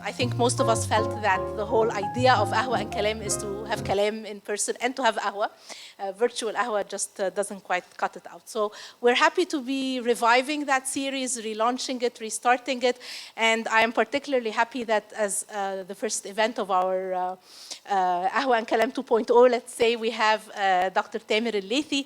I think most of us felt that the whole idea of Qahwa and Kalam is to have Kalam in person and to have Qahwa. Virtual Qahwa just doesn't quite cut it out. So we're happy to be reviving that series, relaunching it, restarting it, and I am particularly happy that as the first event of our Qahwa and Kalam 2.0, let's say, we have Dr. Tamer El-Leithy.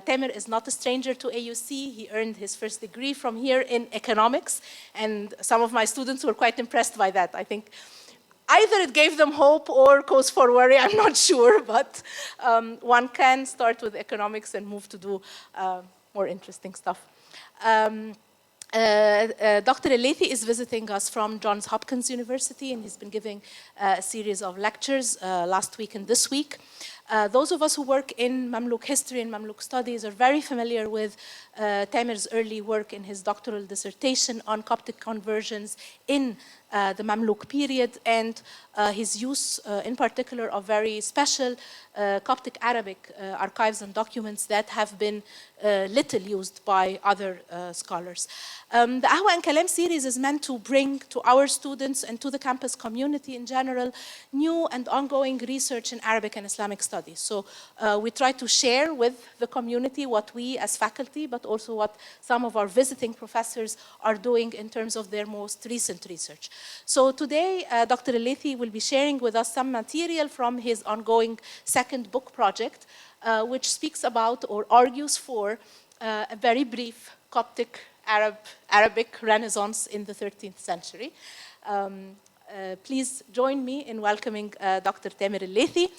Tamer is not a stranger to AUC. He earned his first degree from here in economics, and some of my students were quite impressed by that. I think either it gave them hope or cause for worry, I'm not sure, but one can start with economics and move to do more interesting stuff. Dr. El-Leithy is visiting us from Johns Hopkins University, and he's been giving a series of lectures last week and this week. Those of us who work in Mamluk history and Mamluk studies are very familiar with Tamer's early work in his doctoral dissertation on Coptic conversions in the Mamluk period, and his use in particular of very special Coptic Arabic archives and documents that have been little used by other scholars. The Qahwa and Kalam series is meant to bring to our students and to the campus community in general new and ongoing research in Arabic and Islamic studies. So we try to share with the community what we as faculty, but also what some of our visiting professors are doing in terms of their most recent research. So today, Dr. El-Leithy will be sharing with us some material from his ongoing second book project, which speaks about or argues for a very brief Coptic Arabic Renaissance in the 13th century. Please join me in welcoming Dr. Tamer El-Leithy.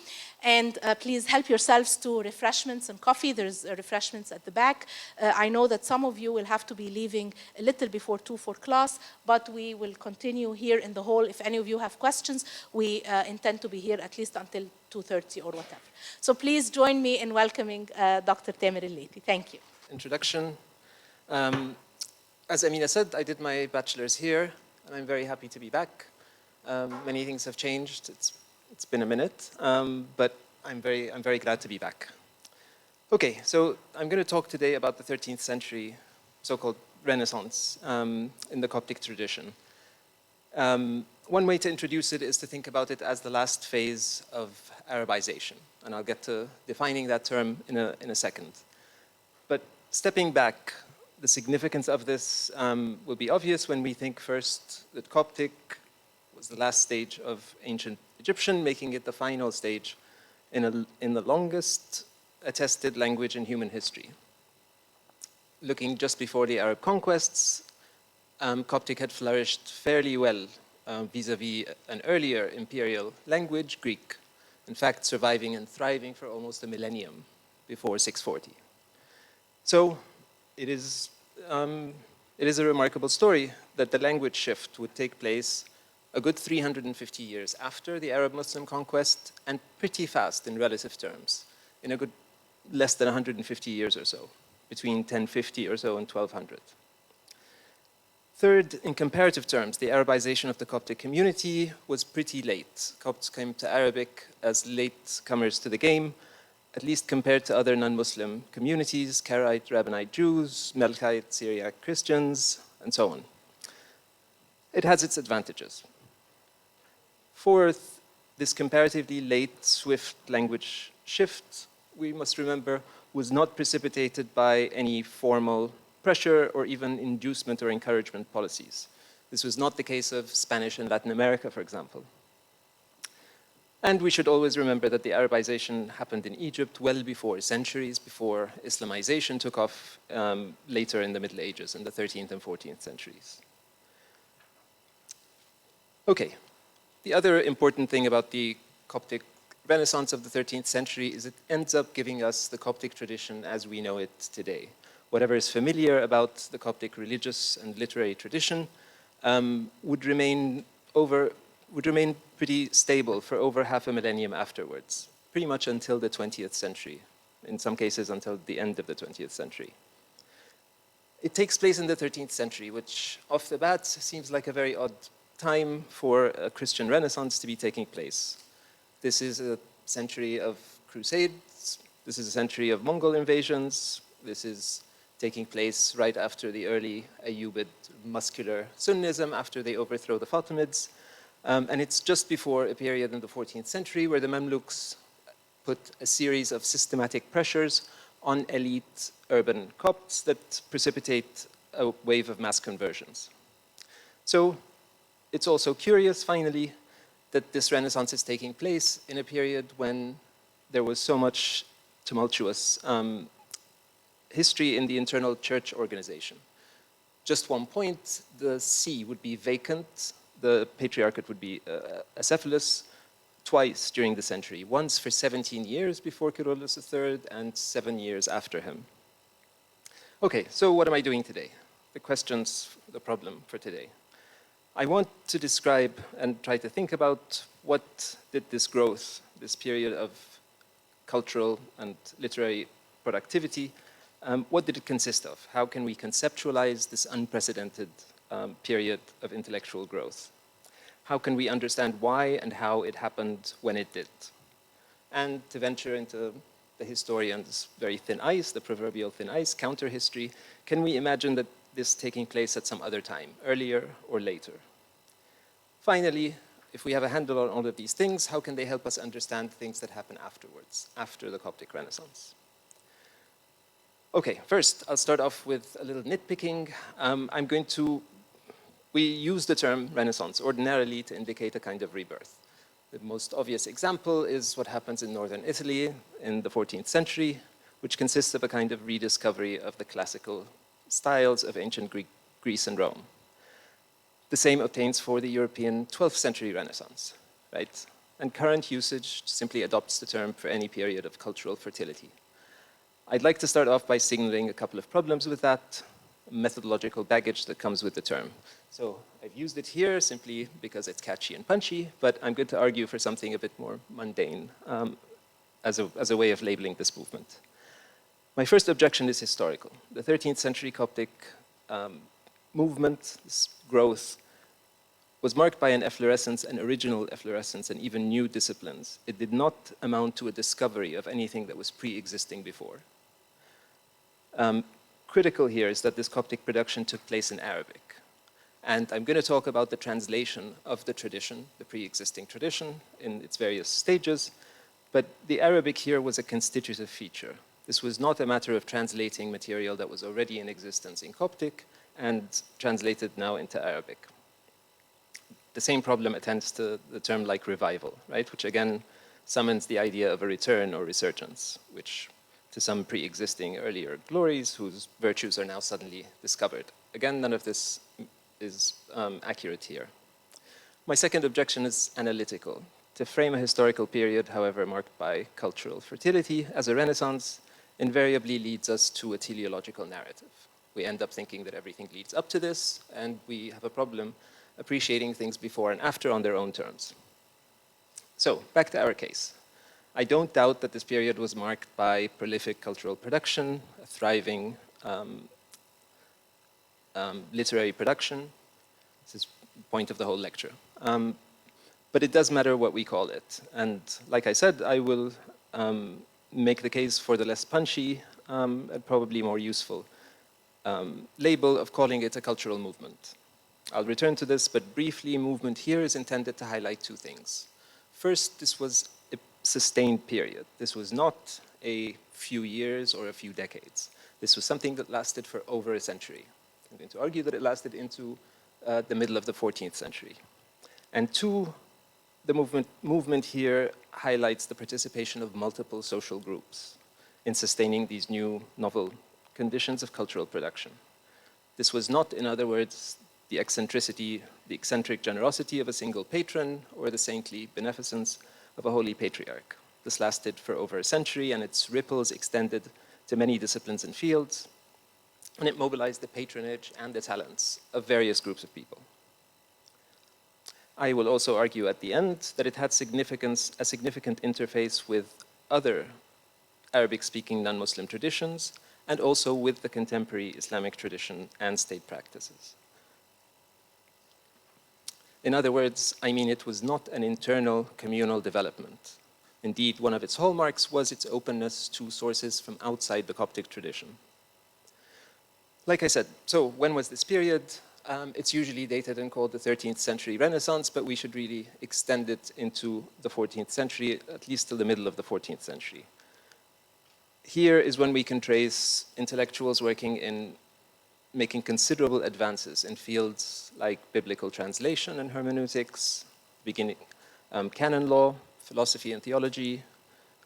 And please help yourselves to refreshments and coffee. There's refreshments at the back. I know that some of you will have to be leaving a little before 2 for class, but we will continue here in the hall. If any of you have questions, we intend to be here at least until 2:30 or whatever. So please join me in welcoming Dr. Tamer El-Leithy. Thank you. Introduction. As Amina said, I did my bachelor's here, and I'm very happy to be back. Many things have changed. It's been a minute, but I'm very glad to be back. Okay, so I'm going to talk today about the 13th century so-called Renaissance in the Coptic tradition. One way to introduce it is to think about it as the last phase of Arabization, and I'll get to defining that term in a second. But stepping back, the significance of this will be obvious when we think first that Coptic was the last stage of ancient Egyptian, making it the final stage in the longest attested language in human history. Looking just before the Arab conquests, Coptic had flourished fairly well vis-a-vis an earlier imperial language, Greek, in fact surviving and thriving for almost a millennium before 640. So it is a remarkable story that the language shift would take place a good 350 years after the Arab-Muslim conquest, and pretty fast in relative terms, in a good less than 150 years or so, between 1050 or so and 1200. Third, in comparative terms, the Arabization of the Coptic community was pretty late. Copts came to Arabic as latecomers to the game, at least compared to other non-Muslim communities, Karaite, Rabbinite Jews, Melkite, Syriac Christians, and so on. It has its advantages. Fourth, this comparatively late, swift language shift, we must remember, was not precipitated by any formal pressure or even inducement or encouragement policies. This was not the case of Spanish in Latin America, for example. And we should always remember that the Arabization happened in Egypt well before, centuries before Islamization took off later in the Middle Ages, in the 13th and 14th centuries. Okay. The other important thing about the Coptic Renaissance of the 13th century is it ends up giving us the Coptic tradition as we know it today. Whatever is familiar about the Coptic religious and literary tradition would remain pretty stable for over half a millennium afterwards, pretty much until the 20th century, in some cases until the end of the 20th century. It takes place in the 13th century, which off the bat seems like a very odd time for a Christian Renaissance to be taking place. This is a century of crusades, this is a century of Mongol invasions, this is taking place right after the early Ayyubid muscular Sunnism, after they overthrow the Fatimids. And it's just before a period in the 14th century where the Mamluks put a series of systematic pressures on elite urban Copts that precipitate a wave of mass conversions. So it's also curious, finally, that this Renaissance is taking place in a period when there was so much tumultuous history in the internal church organization. Just one point, the see would be vacant, the patriarchate would be acephalous twice during the century, once for 17 years before Kyrillos III and 7 years after him. Okay, so what am I doing today? The questions, the problem for today. I want to describe and try to think about what did this growth, this period of cultural and literary productivity, what did it consist of? How can we conceptualize this unprecedented period of intellectual growth? How can we understand why and how it happened when it did? And to venture into the historian's very thin ice, the proverbial thin ice, counter history, can we imagine that this taking place at some other time, earlier or later? Finally, if we have a handle on all of these things, how can they help us understand things that happen afterwards, after the Coptic Renaissance? Okay, first, I'll start off with a little nitpicking. We use the term Renaissance ordinarily to indicate a kind of rebirth. The most obvious example is what happens in northern Italy in the 14th century, which consists of a kind of rediscovery of the classical styles of ancient Greece and Rome. The same obtains for the European 12th century Renaissance, right? And current usage simply adopts the term for any period of cultural fertility. I'd like to start off by signaling a couple of problems with that methodological baggage that comes with the term. So I've used it here simply because it's catchy and punchy, but I'm going to argue for something a bit more mundane as a way of labeling this movement. My first objection is historical. The 13th century Coptic movement, this growth, was marked by an efflorescence, an original efflorescence, and even new disciplines. It did not amount to a discovery of anything that was pre-existing before. Critical here is that this Coptic production took place in Arabic. And I'm going to talk about the translation of the tradition, the pre-existing tradition, in its various stages. But the Arabic here was a constitutive feature. This was not a matter of translating material that was already in existence in Coptic and translated now into Arabic. The same problem attends to the term like revival, right? Which again summons the idea of a return or resurgence, which to some pre-existing earlier glories whose virtues are now suddenly discovered. Again, none of this is accurate here. My second objection is analytical. To frame a historical period, however, marked by cultural fertility as a renaissance invariably leads us to a teleological narrative. We end up thinking that everything leads up to this, and we have a problem appreciating things before and after on their own terms. So, back to our case. I don't doubt that this period was marked by prolific cultural production, a thriving literary production. This is the point of the whole lecture. But it does matter what we call it. And like I said, I will make the case for the less punchy and probably more useful label of calling it a cultural movement. I'll return to this, but briefly, movement here is intended to highlight two things. First, this was a sustained period. This was not a few years or a few decades. This was something that lasted for over a century. I'm going to argue that it lasted into the middle of the 14th century. And two, the movement here highlights the participation of multiple social groups in sustaining these new novel conditions of cultural production. This was not, in other words, the eccentric generosity of a single patron or the saintly beneficence of a holy patriarch. This lasted for over a century, and its ripples extended to many disciplines and fields, and it mobilized the patronage and the talents of various groups of people. I will also argue at the end that it had a significant interface with other Arabic-speaking non-Muslim traditions, and also with the contemporary Islamic tradition and state practices. In other words, I mean it was not an internal communal development. Indeed, one of its hallmarks was its openness to sources from outside the Coptic tradition. like I said, so when was this period? It's usually dated and called the 13th century Renaissance, but we should really extend it into the 14th century, at least till the middle of the 14th century. Here is when we can trace intellectuals working in making considerable advances in fields like biblical translation and hermeneutics, beginning canon law, philosophy and theology,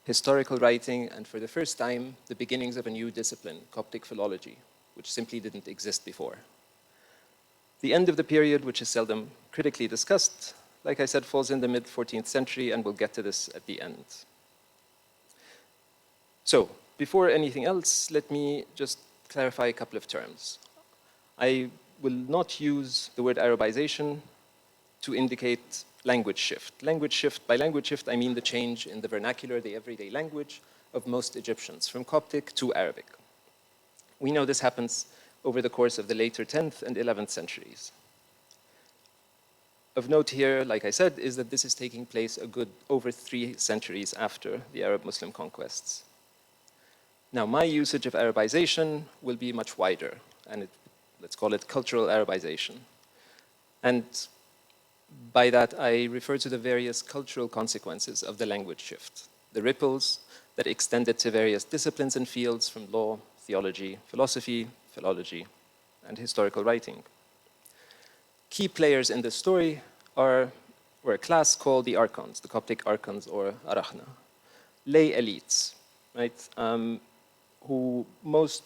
historical writing, and for the first time, the beginnings of a new discipline, Coptic philology, which simply didn't exist before. The end of the period, which is seldom critically discussed, like I said, falls in the mid-14th century, and we'll get to this at the end. So, before anything else, let me just clarify a couple of terms. I will not use the word Arabization to indicate language shift. By language shift, I mean the change in the vernacular, the everyday language of most Egyptians, from Coptic to Arabic. We know this happens over the course of the later 10th and 11th centuries. Of note here, like I said, is that this is taking place a good over 3 centuries after the Arab-Muslim conquests. Now, my usage of Arabization will be much wider, and let's call it cultural Arabization. And by that, I refer to the various cultural consequences of the language shift, the ripples that extended to various disciplines and fields from law, theology, philosophy, philology, and historical writing. Key players in this story were a class called the Archons, the Coptic Archons or Arachna, lay elites, right, who most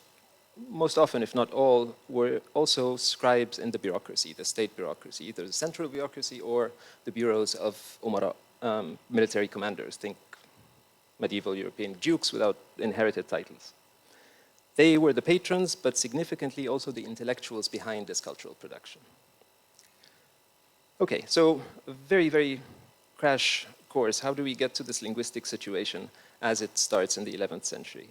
often, if not all, were also scribes in the bureaucracy, the state bureaucracy, either the central bureaucracy or the bureaus of umara, military commanders. Think medieval European dukes without inherited titles. They were the patrons, but significantly also the intellectuals behind this cultural production. Okay, so a very, very crash course. How do we get to this linguistic situation as it starts in the 11th century?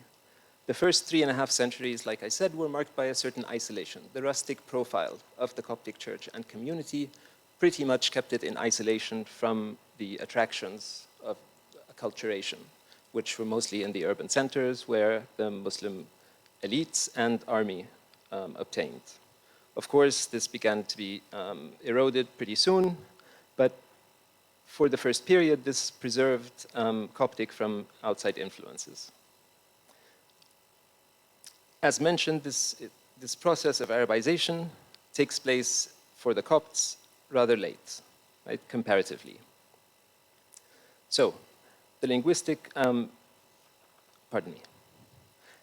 The first 3.5 centuries, like I said, were marked by a certain isolation. The rustic profile of the Coptic church and community pretty much kept it in isolation from the attractions of acculturation, which were mostly in the urban centers where the Muslim elites and army obtained. Of course, this began to be eroded pretty soon, but for the first period, this preserved Coptic from outside influences. As mentioned, this process of Arabization takes place for the Copts rather late, right, comparatively. So, the linguistic,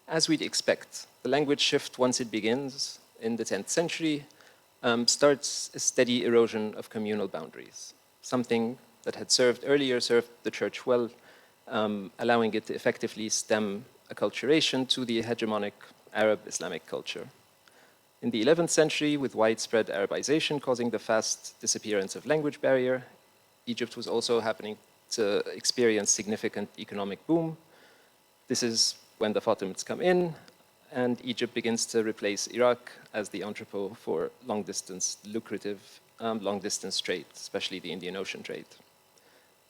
as we'd expect, the language shift, once it begins in the 10th century, starts a steady erosion of communal boundaries, something that had served the church well, allowing it to effectively stem acculturation to the hegemonic Arab Islamic culture. In the 11th century, with widespread Arabization causing the fast disappearance of language barrier, Egypt was also happening to experience significant economic boom. This is when the Fatimids come in, and Egypt begins to replace Iraq as the entrepot for long-distance, lucrative long-distance trade, especially the Indian Ocean trade.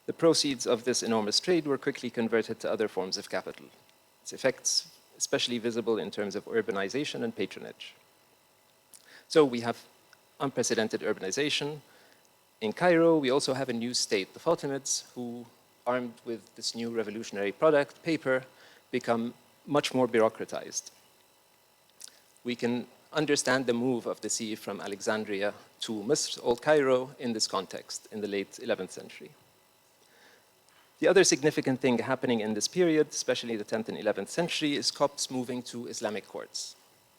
The proceeds of this enormous trade were quickly converted to other forms of capital. Its effects especially visible in terms of urbanization and patronage. So we have unprecedented urbanization. In Cairo, we also have a new state, the Fatimids, who, armed with this new revolutionary product, paper, become much more bureaucratized. We can understand the move of the sea from Alexandria to Misr, Old Cairo, in this context, in the late 11th century. The other significant thing happening in this period, especially the 10th and 11th century, is Copts moving to Islamic courts,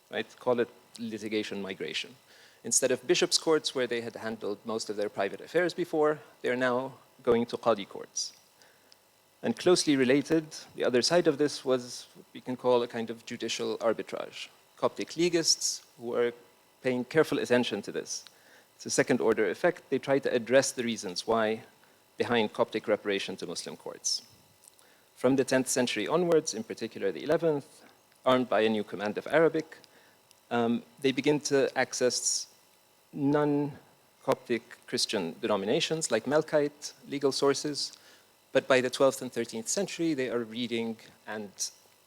right? Call it litigation migration. Instead of bishops' courts, where they had handled most of their private affairs before, they're now going to Qadi courts. And closely related, the other side of this was what we can call a kind of judicial arbitrage. Coptic legists, who are paying careful attention to this. It's a second-order effect. They try to address the reasons why behind Coptic reparation to Muslim courts. From the 10th century onwards, in particular the 11th, armed by a new command of Arabic, they begin to access non-Coptic Christian denominations like Melkite legal sources, but by the 12th and 13th century, they are reading and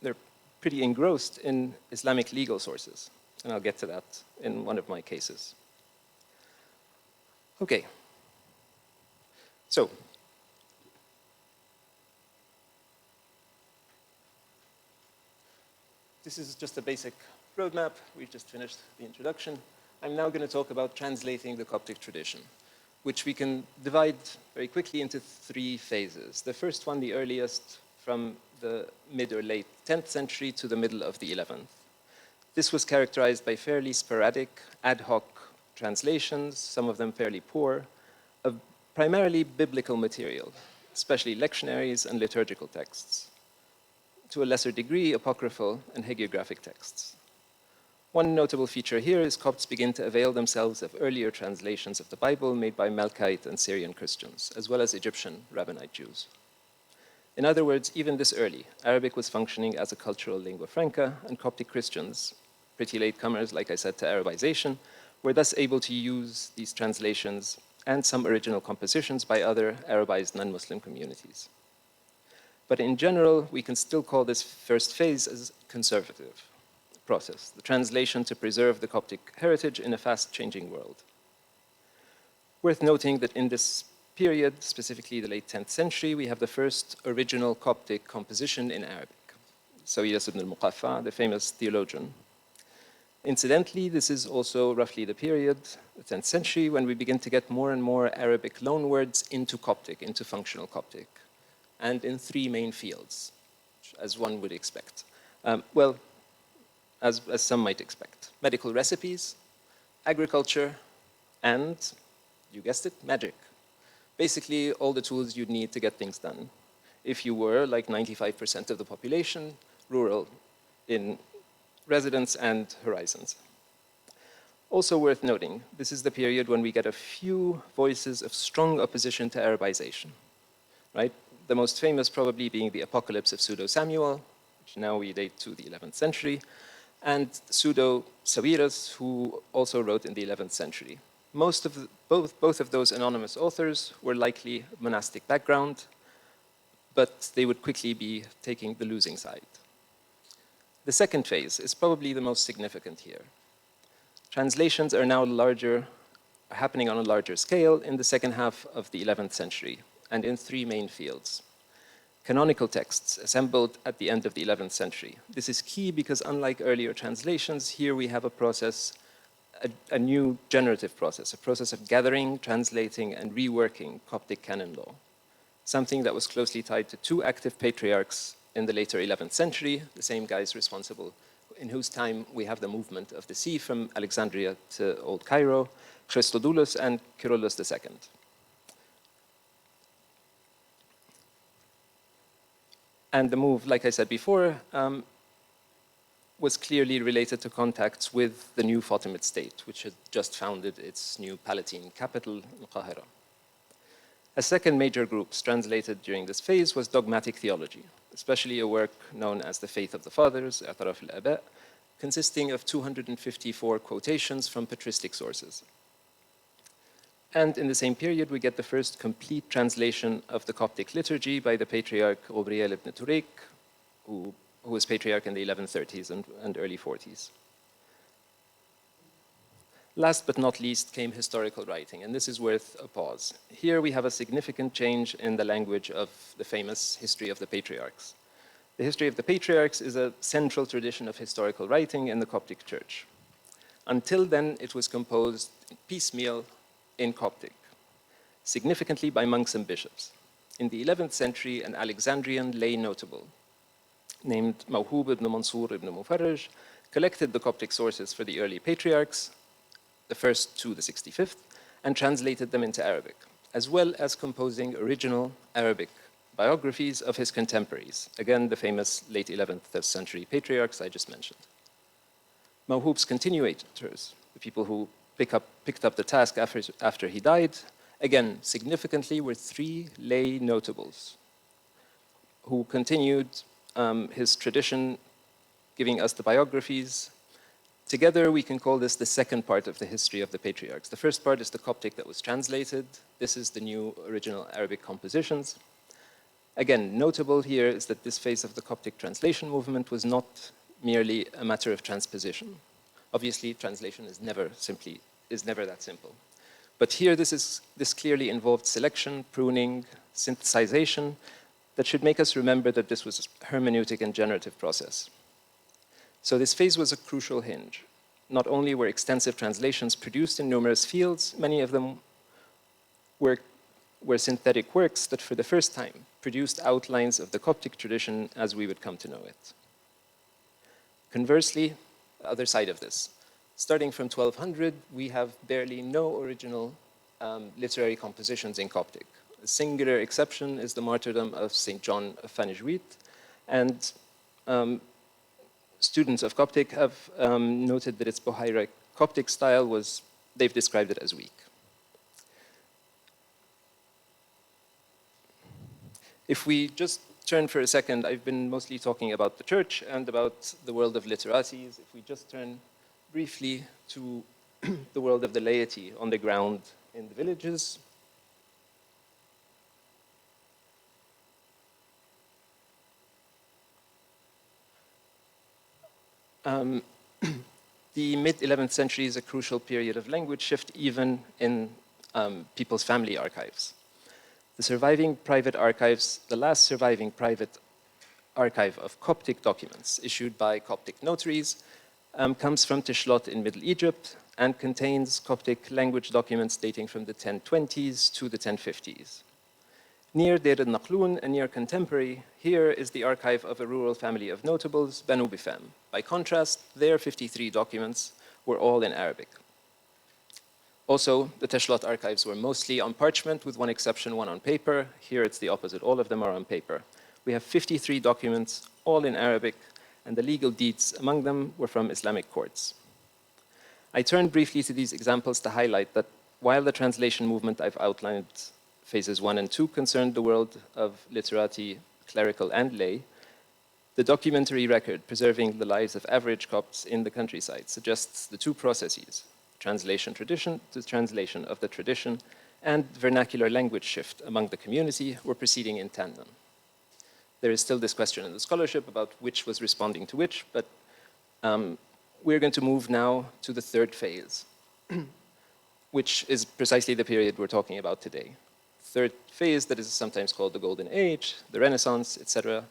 they're pretty engrossed in Islamic legal sources. And I'll get to that in one of my cases. Okay. So, this is just a basic roadmap. We've just finished the introduction. I'm now going to talk about translating the Coptic tradition, which we can divide very quickly into 3 phases. The first one, the earliest, from the mid or late 10th century to the middle of the 11th. This was characterized by fairly sporadic, ad hoc translations, some of them fairly poor, of primarily biblical material, especially lectionaries and liturgical texts. To a lesser degree, apocryphal and hagiographic texts. One notable feature here is Copts begin to avail themselves of earlier translations of the Bible made by Melkite and Syrian Christians, as well as Egyptian Rabbinite Jews. In other words, even this early, Arabic was functioning as a cultural lingua franca, and Coptic Christians, pretty latecomers, like I said, to Arabization, were thus able to use these translations and some original compositions by other Arabized non-Muslim communities. But in general, we can still call this first phase as conservative process, the translation to preserve the Coptic heritage in a fast-changing world. Worth noting that in this period, specifically the late 10th century, we have the first original Coptic composition in Arabic. Sadia ibn al-Muqaffa, the famous theologian. Incidentally, this is also roughly the period, the 10th century, when we begin to get more and more Arabic loanwords into Coptic, into functional Coptic, and in 3 main fields, as one would expect. As some might expect. Medical recipes, agriculture, and, you guessed it, magic. Basically, all the tools you'd need to get things done. If you were, like 95% of the population, rural in residence and horizons. Also worth noting, this is the period when we get a few voices of strong opposition to Arabization, right? The most famous probably being the Apocalypse of Pseudo-Samuel, which now we date to the 11th century, and Pseudo-Sawiris, who also wrote in the 11th century. Both of those anonymous authors were likely monastic background, but they would quickly be taking the losing side. The second phase is probably the most significant here. Translations are now happening on a larger scale in the second half of the 11th century, and in 3 main fields. Canonical texts assembled at the end of the 11th century. This is key because unlike earlier translations, here we have a process, a new generative process, a process of gathering, translating, and reworking Coptic canon law, something that was closely tied to 2 active patriarchs in the later 11th century, the same guys responsible, in whose time we have the movement of the sea from Alexandria to Old Cairo, Christodoulos and Kyrillos II. And the move, like I said before, was clearly related to contacts with the new Fatimid state, which had just founded its new Palatine capital, Qahwa. A second major group translated during this phase was dogmatic theology, especially a work known as the Faith of the Fathers, I'taraf al-Aba, consisting of 254 quotations from patristic sources. And in the same period, we get the first complete translation of the Coptic liturgy by the Patriarch Gabriel ibn Turik, who was Patriarch in the 1130s and early 40s. Last but not least came historical writing, and this is worth a pause. Here we have a significant change in the language of the famous History of the Patriarchs. The History of the Patriarchs is a central tradition of historical writing in the Coptic Church. Until then, it was composed piecemeal in Coptic, significantly by monks and bishops. In the 11th century, an Alexandrian lay notable named Mawhub ibn Mansur ibn Mufarraj collected the Coptic sources for the early patriarchs, the first to the 65th, and translated them into Arabic, as well as composing original Arabic biographies of his contemporaries, again, the famous late 11th century patriarchs I just mentioned. Mawhub's continuators, the people who picked up the task after he died, again, significantly were 3 lay notables who continued his tradition, giving us the biographies. Together, we can call this the second part of the history of the patriarchs. The first part is the Coptic that was translated. This is the new original Arabic compositions. Again, notable here is that this phase of the Coptic translation movement was not merely a matter of transposition, Obviously, translation is never that simple. But here, this clearly involved selection, pruning, synthesization, that should make us remember that this was a hermeneutic and generative process. So this phase was a crucial hinge. Not only were extensive translations produced in numerous fields, many of them were synthetic works that for the first time produced outlines of the Coptic tradition as we would come to know it. Conversely, the other side of this, starting from 1200, we have barely no original literary compositions in Coptic. A singular exception is the martyrdom of St. John of Fanijwit, and students of Coptic have noted that its Bohaira Coptic style they've described it as weak. If we just turn for a second, I've been mostly talking about the church and about the world of literacies. If we just turn briefly to the world of the laity on the ground in the villages. The mid-11th century is a crucial period of language shift even in people's family archives. The surviving private archives, the last surviving private archive of Coptic documents issued by Coptic notaries comes from Tishlot in Middle Egypt and contains Coptic language documents dating from the 1020s to the 1050s. Near Deir al-Naqloun, a near contemporary, here is the archive of a rural family of notables, Banu Bifam. By contrast, their 53 documents were all in Arabic. Also, the Tishlot archives were mostly on parchment, with one exception, one on paper. Here it's the opposite, all of them are on paper. We have 53 documents, all in Arabic, and the legal deeds among them were from Islamic courts. I turn briefly to these examples to highlight that while the translation movement I've outlined, phases 1 and 2, concerned the world of literati, clerical, and lay, the documentary record preserving the lives of average Copts in the countryside suggests the two processes, translation tradition to translation of the tradition, and vernacular language shift among the community were proceeding in tandem. There is still this question in the scholarship about which was responding to which, but we're going to move now to the third phase, which is precisely the period we're talking about today. Third phase that is sometimes called the Golden Age, the Renaissance, etc.,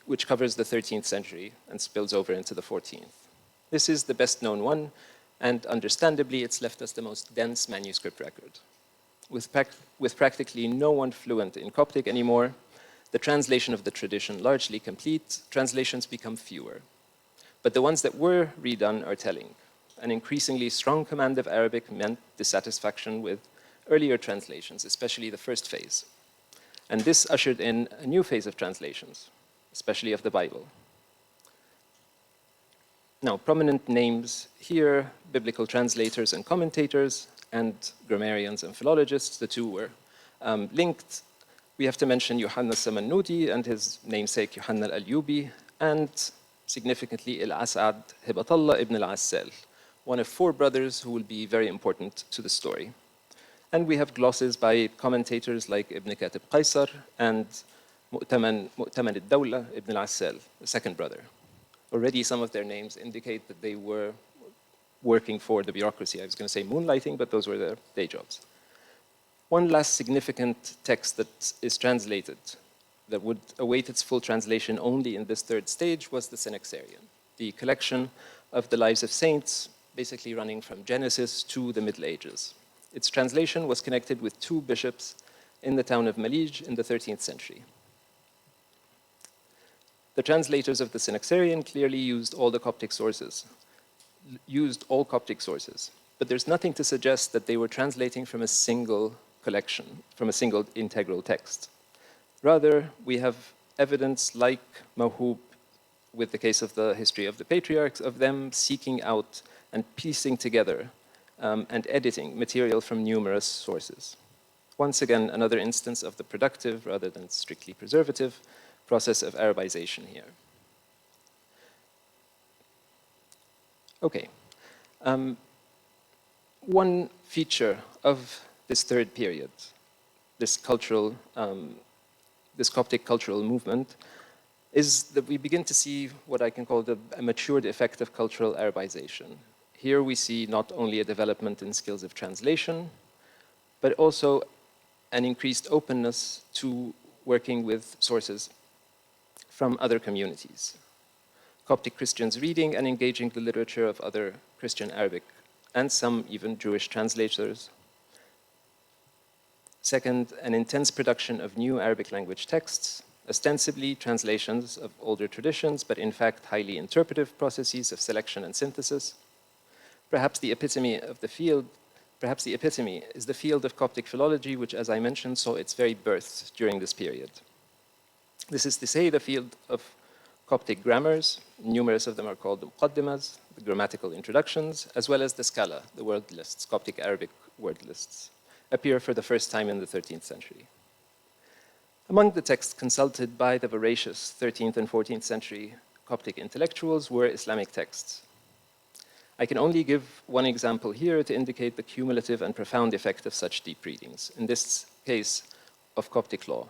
which covers the 13th century and spills over into the 14th. This is the best known one, and understandably, it's left us the most dense manuscript record. With practically no one fluent in Coptic anymore, the translation of the tradition largely complete, translations become fewer. But the ones that were redone are telling. An increasingly strong command of Arabic meant dissatisfaction with earlier translations, especially the first phase. And this ushered in a new phase of translations, especially of the Bible. Now, prominent names here, biblical translators and commentators, and grammarians and philologists, the two were linked. We have to mention Yohanna Samannudi and his namesake Yohanna al-Ayyubi, and significantly Al-As'ad Hibatallah ibn al-Assal, one of four brothers who will be very important to the story. And we have glosses by commentators like Ibn Katib Qaisar and Mu'taman al-Dawla ibn al-Assal, the second brother. Already some of their names indicate that they were working for the bureaucracy. I was going to say moonlighting, but those were their day jobs. One last significant text that is translated, that would await its full translation only in this third stage, was the Synaxarion, the collection of the lives of saints, basically running from Genesis to the Middle Ages. Its translation was connected with two bishops in the town of Malij in the 13th century. The translators of the Synaxarion clearly used all Coptic sources, but there's nothing to suggest that they were translating from a single collection, from a single integral text. Rather, we have evidence like Mawhub, with the case of the history of the patriarchs, of them seeking out and piecing together and editing material from numerous sources. Once again, another instance of the productive, rather than strictly preservative, process of Arabization here. Okay. One feature of this third period, this Coptic cultural movement, is that we begin to see what I can call a matured effect of cultural Arabization. Here we see not only a development in skills of translation, but also an increased openness to working with sources from other communities. Coptic Christians reading and engaging the literature of other Christian Arabic and some even Jewish translators. Second, an intense production of new Arabic language texts, ostensibly translations of older traditions, but in fact highly interpretive processes of selection and synthesis. Perhaps the epitome of the field, perhaps the epitome is the field of Coptic philology, which, as I mentioned, saw its very birth during this period. This is to say, the field of Coptic grammars, numerous of them are called the muqaddimas, the grammatical introductions, as well as the scala, the word lists, Coptic Arabic word lists, appear for the first time in the 13th century. Among the texts consulted by the voracious 13th and 14th century Coptic intellectuals were Islamic texts. I can only give one example here to indicate the cumulative and profound effect of such deep readings, in this case of Coptic Law,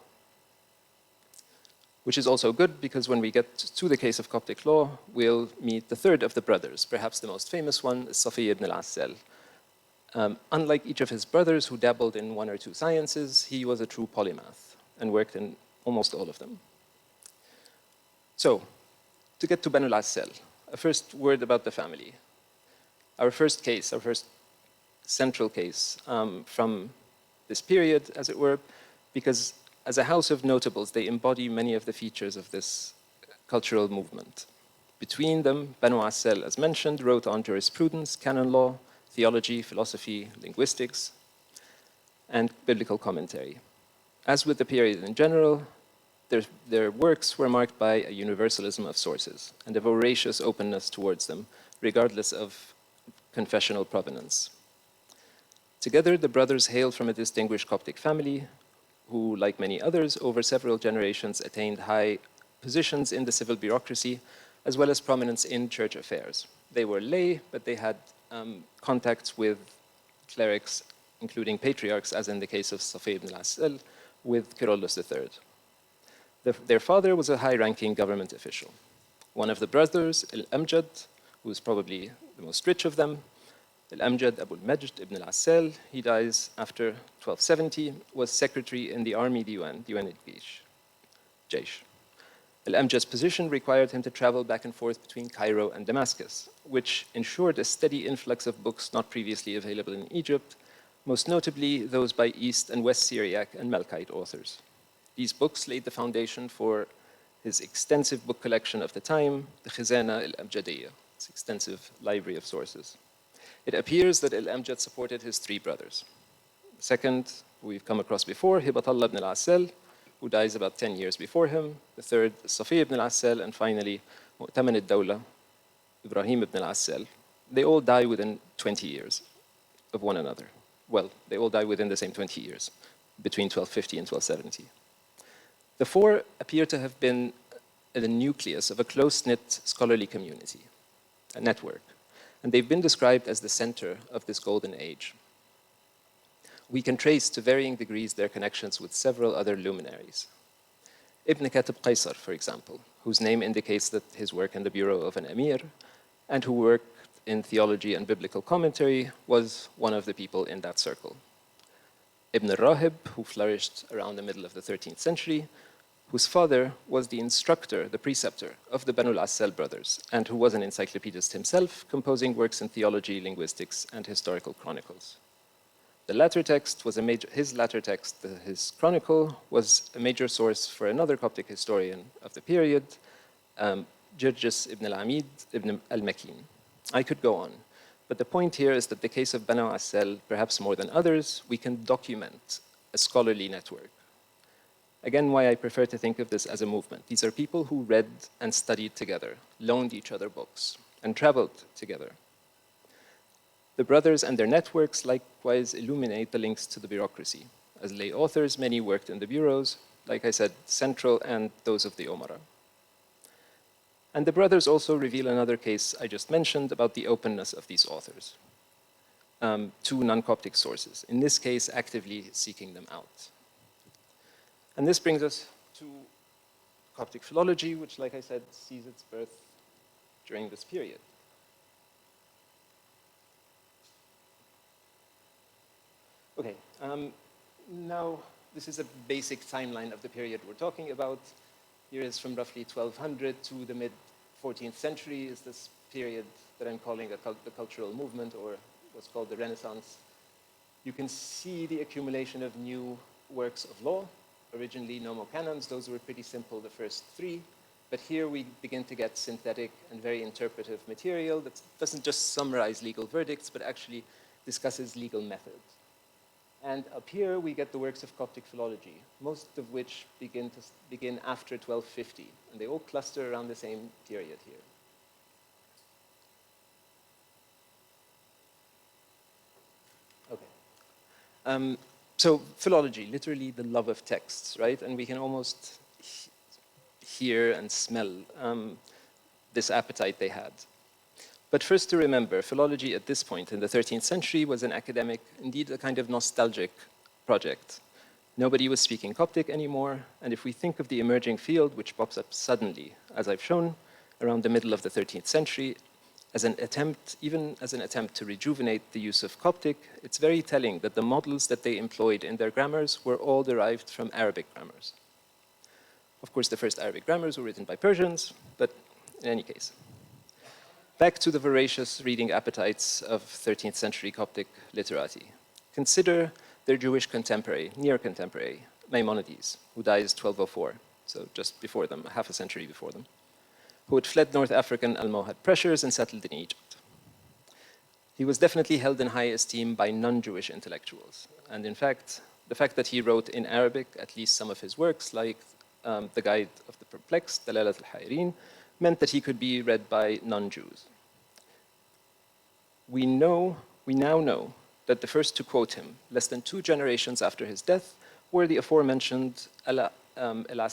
which is also good because when we get to the case of Coptic Law, we'll meet the third of the brothers, perhaps the most famous one, Safi ibn al-Assal. Unlike each of his brothers who dabbled in one or two sciences, he was a true polymath and worked in almost all of them. So, to get to Banu al-Assal, a first word about the family. Our first case, our first central case from this period, as it were, because as a house of notables, they embody many of the features of this cultural movement. Between them, Banu Assal, as mentioned, wrote on jurisprudence, canon law, theology, philosophy, linguistics, and biblical commentary. As with the period in general, their works were marked by a universalism of sources and a voracious openness towards them, regardless of confessional provenance. Together, the brothers hailed from a distinguished Coptic family who, like many others, over several generations attained high positions in the civil bureaucracy, as well as prominence in church affairs. They were lay, but they had contacts with clerics, including patriarchs, as in the case of Safi ibn al-Assal, with Kyrillos III. Their father was a high-ranking government official. One of the brothers, Al-Amjad, who was probably the most rich of them, Al-Amjad Abu al-Majd ibn al-Assal, he dies after 1270, was secretary in the army Diwan al-Jaysh. Al-Amjad's position required him to travel back and forth between Cairo and Damascus, which ensured a steady influx of books not previously available in Egypt, most notably those by East and West Syriac and Melkite authors. These books laid the foundation for his extensive book collection of the time, the Khizana al-Amjadiyya, its extensive library of sources. It appears that Al-Amjad supported his three brothers. The second, who we've come across before, Hibatallah ibn al-Assal, who dies about 10 years before him. The third, Safi ibn al-Assal, and finally, Mu'taman al-Dawla, Ibrahim ibn al-Assal. They all die within 20 years of one another. Well, they all die within the same 20 years, between 1250 and 1270. The four appear to have been the nucleus of a close-knit scholarly community, a network. And they've been described as the center of this golden age. We can trace to varying degrees their connections with several other luminaries. Ibn Katib Qaisar, for example, whose name indicates that his work in the bureau of an emir, and who worked in theology and biblical commentary, was one of the people in that circle. Ibn al-Rahib, who flourished around the middle of the 13th century, whose father was the instructor, the preceptor of the Banu al-Assal brothers, and who was an encyclopedist himself, composing works in theology, linguistics, and historical chronicles. The latter text was his chronicle, was a major source for another Coptic historian of the period, Jirjis ibn al-Amid ibn al-Makin. I could go on, but the point here is that the case of Banu Assal, perhaps more than others, we can document a scholarly network. Again, why I prefer to think of this as a movement. These are people who read and studied together, loaned each other books, and traveled together. The brothers and their networks likewise illuminate the links to the bureaucracy. As lay authors, many worked in the bureaus, like I said, central and those of the Omara. And the brothers also reveal another case I just mentioned about the openness of these authors to non-Coptic sources, in this case, actively seeking them out. And this brings us to Coptic philology, which, like I said, sees its birth during this period. Okay, now this is a basic timeline of the period we're talking about. Here is from roughly 1200 to the mid-14th century is this period that I'm calling the cultural movement, or what's called the Renaissance. You can see the accumulation of new works of law, originally nomocanons. Those were pretty simple, the first three. But here we begin to get synthetic and very interpretive material that doesn't just summarize legal verdicts, but actually discusses legal methods. And up here we get the works of Coptic philology, most of which begin after 1250. And they all cluster around the same period here. Okay. So philology, literally the love of texts, right? And we can almost hear and smell this appetite they had. But first to remember, philology at this point in the 13th century was an academic, indeed a kind of nostalgic project. Nobody was speaking Coptic anymore, and if we think of the emerging field, which pops up suddenly, as I've shown, around the middle of the 13th century, as an attempt, even as an attempt to rejuvenate the use of Coptic, it's very telling that the models that they employed in their grammars were all derived from Arabic grammars. Of course, the first Arabic grammars were written by Persians, but in any case. Back to the voracious reading appetites of 13th century Coptic literati. Consider their Jewish contemporary, near contemporary, Maimonides, who dies 1204, so just before them, half a century before them, who had fled North African Almohad pressures and settled in Egypt. He was definitely held in high esteem by non-Jewish intellectuals. And in fact, the fact that he wrote in Arabic at least some of his works, like the Guide of the Perplexed, Dalalat al-Hayrin, meant that he could be read by non-Jews. We now know that the first to quote him, less than 2 generations after his death, were the aforementioned Al-Asad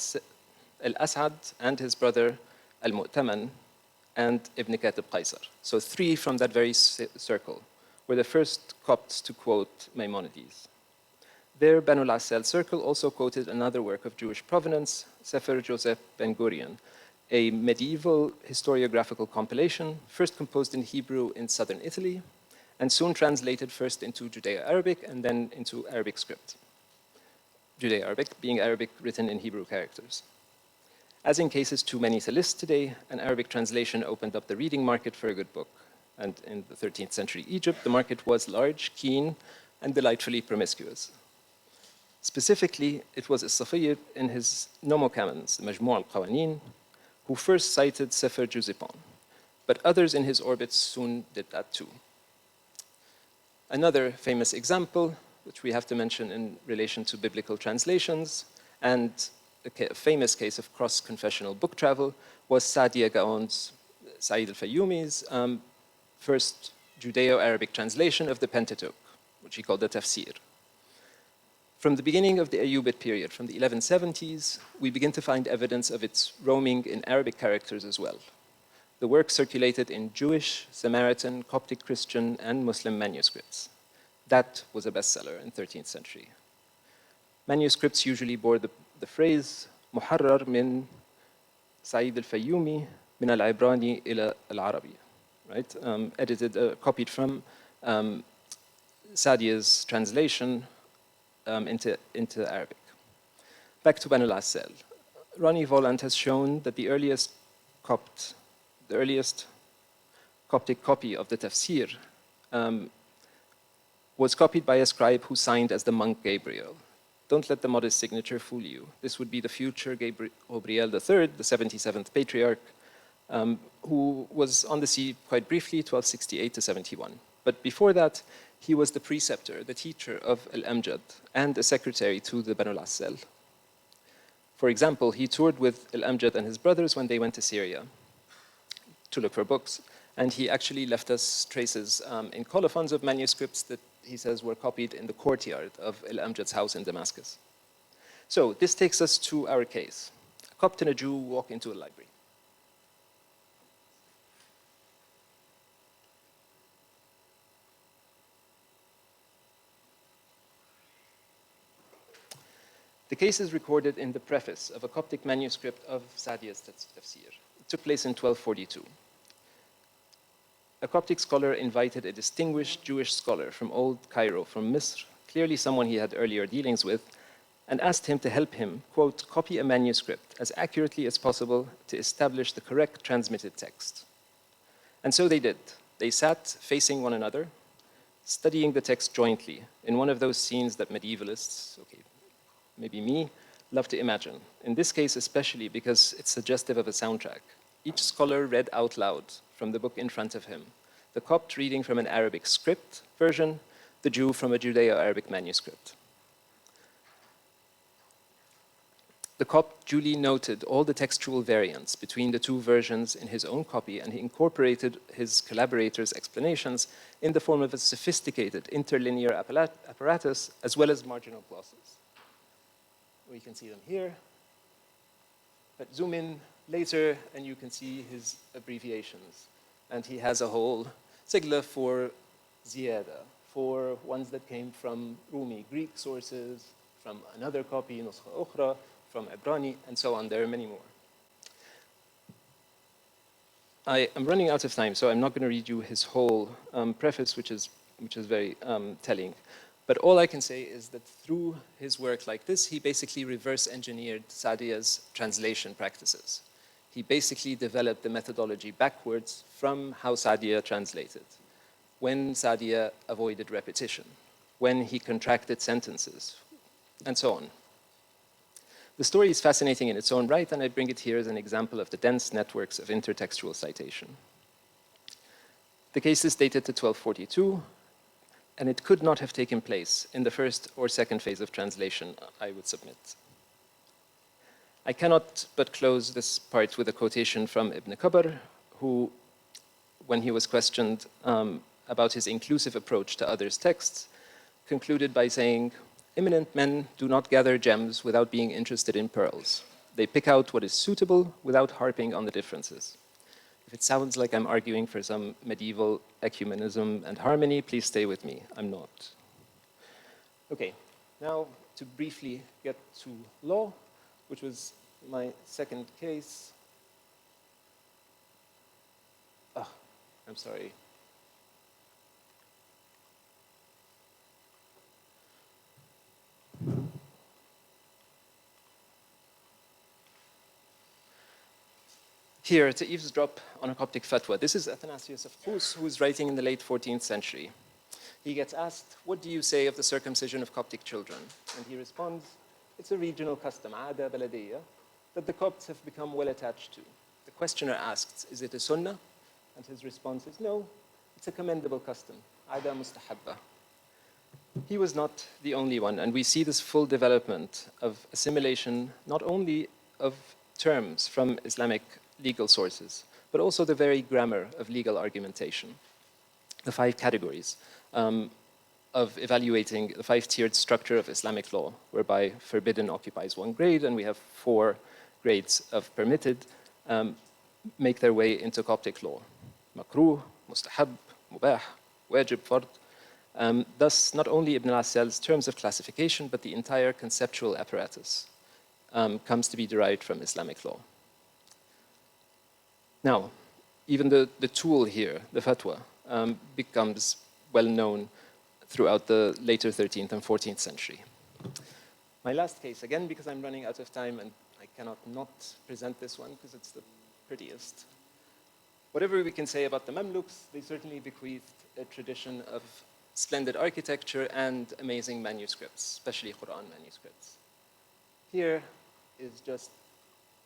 and his brother Al-Mu'taman and Ibn Katib Qaisar. So 3 from that very circle were the first Copts to quote Maimonides. Their Banu al-Asal circle also quoted another work of Jewish provenance, Sefer Joseph Ben Gurion, a medieval historiographical compilation, first composed in Hebrew in southern Italy, and soon translated first into Judeo-Arabic and then into Arabic script. Judeo-Arabic being Arabic written in Hebrew characters. As in cases too many to list today, an Arabic translation opened up the reading market for a good book. And in the 13th century Egypt, the market was large, keen, and delightfully promiscuous. Specifically, it was As-Safayyid in his nomocanons, Majmu' al-Qawanin, who first cited Sefer Juzipon, but others in his orbits soon did that too. Another famous example, which we have to mention in relation to biblical translations, and a famous case of cross-confessional book travel, was Sadia Gaon's, Said al-Fayyumi's first Judeo-Arabic translation of the Pentateuch, which he called the Tafsir. From the beginning of the Ayyubid period, from the 1170s, we begin to find evidence of its roaming in Arabic characters as well. The work circulated in Jewish, Samaritan, Coptic Christian, and Muslim manuscripts. That was a bestseller in 13th century. Manuscripts usually bore the phrase, Muharrar min Said al-Fayyumi min al-Ibrani ila al-Arabi, right? Copied from Sadia's translation into Arabic. Back to Banu al-Asal. Ronnie Volant has shown that the earliest Coptic copy of the Tafsir was copied by a scribe who signed as the monk Gabriel. Don't let the modest signature fool you. This would be the future Gabriel III, the 77th patriarch, who was on the sea quite briefly, 1268 to 71. But before that, he was the preceptor, the teacher of Al-Amjad, and a secretary to the Banu al-Asal. For example, he toured with Al-Amjad and his brothers when they went to Syria to look for books, and he actually left us traces in colophons of manuscripts that he says were copied in the courtyard of Al-Amjad's house in Damascus. So this takes us to our case. A Copt and a Jew walk into a library. The case is recorded in the preface of a Coptic manuscript of Sadia's Tafsir. It took place in 1242. A Coptic scholar invited a distinguished Jewish scholar from Old Cairo, from Misr, clearly someone he had earlier dealings with, and asked him to help him, quote, copy a manuscript as accurately as possible to establish the correct transmitted text. And so they did. They sat facing one another, studying the text jointly in one of those scenes that medievalists, okay, maybe me, love to imagine. In this case, especially because it's suggestive of a soundtrack. Each scholar read out loud from the book in front of him, the Copt reading from an Arabic script version, the Jew from a Judeo-Arabic manuscript. The Copt duly noted all the textual variants between the two versions in his own copy, and he incorporated his collaborators' explanations in the form of a sophisticated interlinear apparatus, as well as marginal glosses. We can see them here, but zoom in later and you can see his abbreviations. And he has a whole sigla for ziyada, for ones that came from Rumi Greek sources, from another copy, nuskha ukhra, from Ibrani, and so on. There are many more. I am running out of time, so I'm not going to read you his whole preface, which is very telling. But all I can say is that through his work like this, he basically reverse engineered Sadia's translation practices. He basically developed the methodology backwards from how Sadia translated. When Sadia avoided repetition, when he contracted sentences, and so on. The story is fascinating in its own right, and I bring it here as an example of the dense networks of intertextual citation. The case is dated to 1242, and it could not have taken place in the first or second phase of translation, I would submit. I cannot but close this part with a quotation from Ibn Qabr, who, when he was questioned about his inclusive approach to others' texts, concluded by saying, "Eminent men do not gather gems without being interested in pearls. They pick out what is suitable without harping on the differences." If it sounds like I'm arguing for some medieval ecumenism and harmony, please stay with me. I'm not. Okay, now to briefly get to law, which was my second case. Oh, I'm sorry. Here, to eavesdrop on a Coptic fatwa. This is Athanasius of Khus, who is writing in the late 14th century. He gets asked, what do you say of the circumcision of Coptic children? And he responds, it's a regional custom, عادة بلدية, that the Copts have become well attached to. The questioner asks, is it a sunnah? And his response is, no, it's a commendable custom, عادة مستحبة. He was not the only one, and we see this full development of assimilation, not only of terms from Islamic legal sources, but also the very grammar of legal argumentation. The 5 categories of evaluating the 5-tiered structure of Islamic law, whereby forbidden occupies 1 grade, and we have 4 grades of permitted, make their way into Coptic law. Makruh, mustahab, mubah, wajib, fard. Thus, not only Ibn al-Asal's terms of classification, but the entire conceptual apparatus comes to be derived from Islamic law. Now, even the tool here, the fatwa, becomes well known throughout the later 13th and 14th century. My last case, again, because I'm running out of time and I cannot not present this one because it's the prettiest. Whatever we can say about the Mamluks, they certainly bequeathed a tradition of splendid architecture and amazing manuscripts, especially Quran manuscripts. Here is just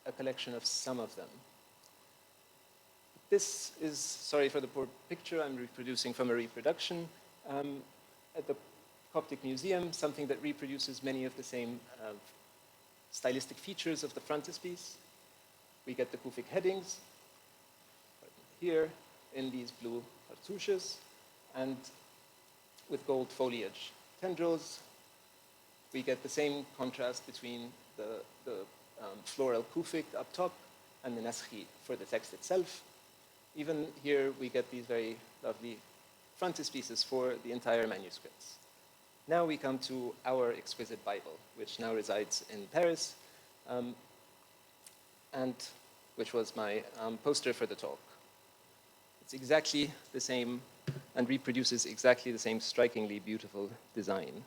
a collection of some of them. This is, sorry for the poor picture, I'm reproducing from a reproduction at the Coptic Museum, something that reproduces many of the same stylistic features of the frontispiece. We get the Kufic headings here in these blue cartouches and with gold foliage tendrils. We get the same contrast between the floral Kufic up top and the Naskhi for the text itself. Even here, we get these very lovely frontispieces for the entire manuscripts. Now we come to our exquisite Bible, which now resides in Paris, and which was my poster for the talk. It's exactly the same and reproduces exactly the same strikingly beautiful design.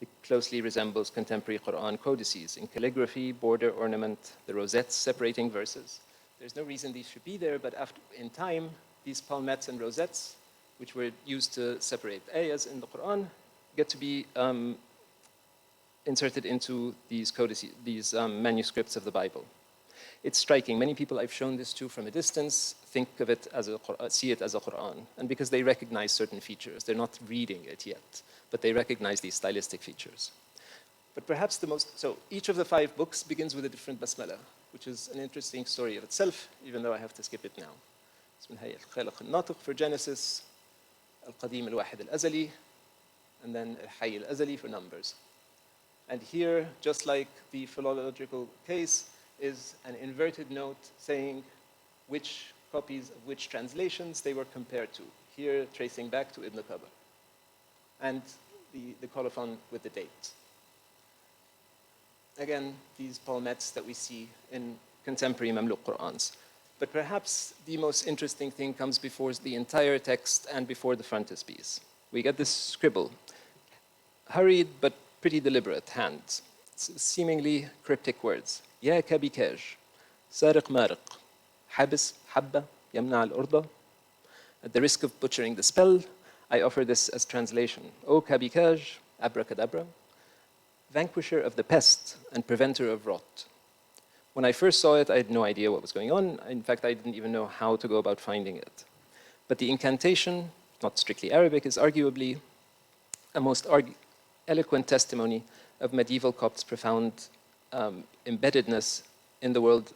It closely resembles contemporary Quran codices in calligraphy, border ornament, the rosettes separating verses. There's no reason these should be there, but in time, these palmettes and rosettes, which were used to separate ayahs in the Quran, get to be inserted into these codices, these manuscripts of the Bible. It's striking. Many people I've shown this to from a distance think of it as see it as a Quran, and because they recognize certain features, they're not reading it yet, but they recognize these stylistic features. But perhaps so each of the 5 books begins with a different basmala, which is an interesting story of itself, even though I have to skip it now. الخالق الناطق for Genesis, القديم الواحد الأزلي, and then الحي الأزلي for Numbers. And here, just like the philological case, is an inverted note saying which copies of which translations they were compared to. Here, tracing back to Ibn Kabar. And the colophon with the date. Again, these palmettes that we see in contemporary Mamluk Qur'ans. But perhaps the most interesting thing comes before the entire text and before the frontispiece. We get this scribble, hurried but pretty deliberate hands, seemingly cryptic words. يا كبكاج سارق مارق حبس حبة يمنع الأرض. At the risk of butchering the spell, I offer this as translation. O Kabikaj, abracadabra, vanquisher of the pest and preventer of rot. When I first saw it, I had no idea what was going on. In fact, I didn't even know how to go about finding it. But the incantation, not strictly Arabic, is arguably a most eloquent testimony of medieval Copts' profound embeddedness in the world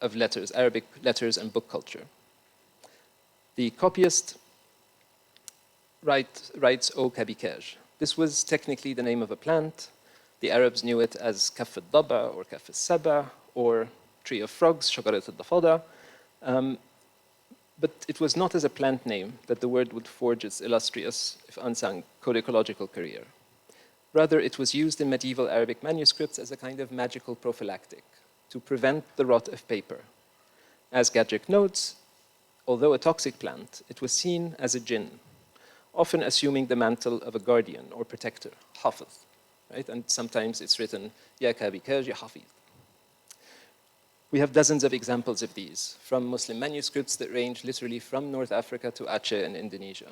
of letters, Arabic letters and book culture. The copyist writes O Kabikaj. This was technically the name of a plant. The Arabs knew it as Kaf al-Daba or Kaf al-Saba or Tree of Frogs, Shajarat al-Dafada. But it was not as a plant name that the word would forge its illustrious, if unsung, codicological career. Rather, it was used in medieval Arabic manuscripts as a kind of magical prophylactic to prevent the rot of paper. As Gadrick notes, although a toxic plant, it was seen as a jinn, often assuming the mantle of a guardian or protector, hafiz, right? And sometimes it's written, Ya kabikaj, ya hafiz. We have dozens of examples of these from Muslim manuscripts that range literally from North Africa to Aceh in Indonesia.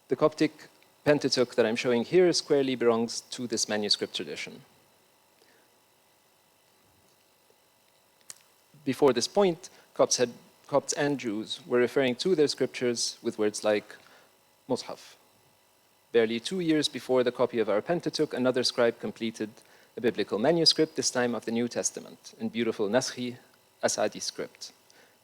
The Coptic Pentateuch that I'm showing here squarely belongs to this manuscript tradition. Before this point, Copts and Jews were referring to their scriptures with words like Mushaf. Barely 2 years before the copy of our Pentateuch, another scribe completed a biblical manuscript, this time of the New Testament, in beautiful Naskhi Asadi script,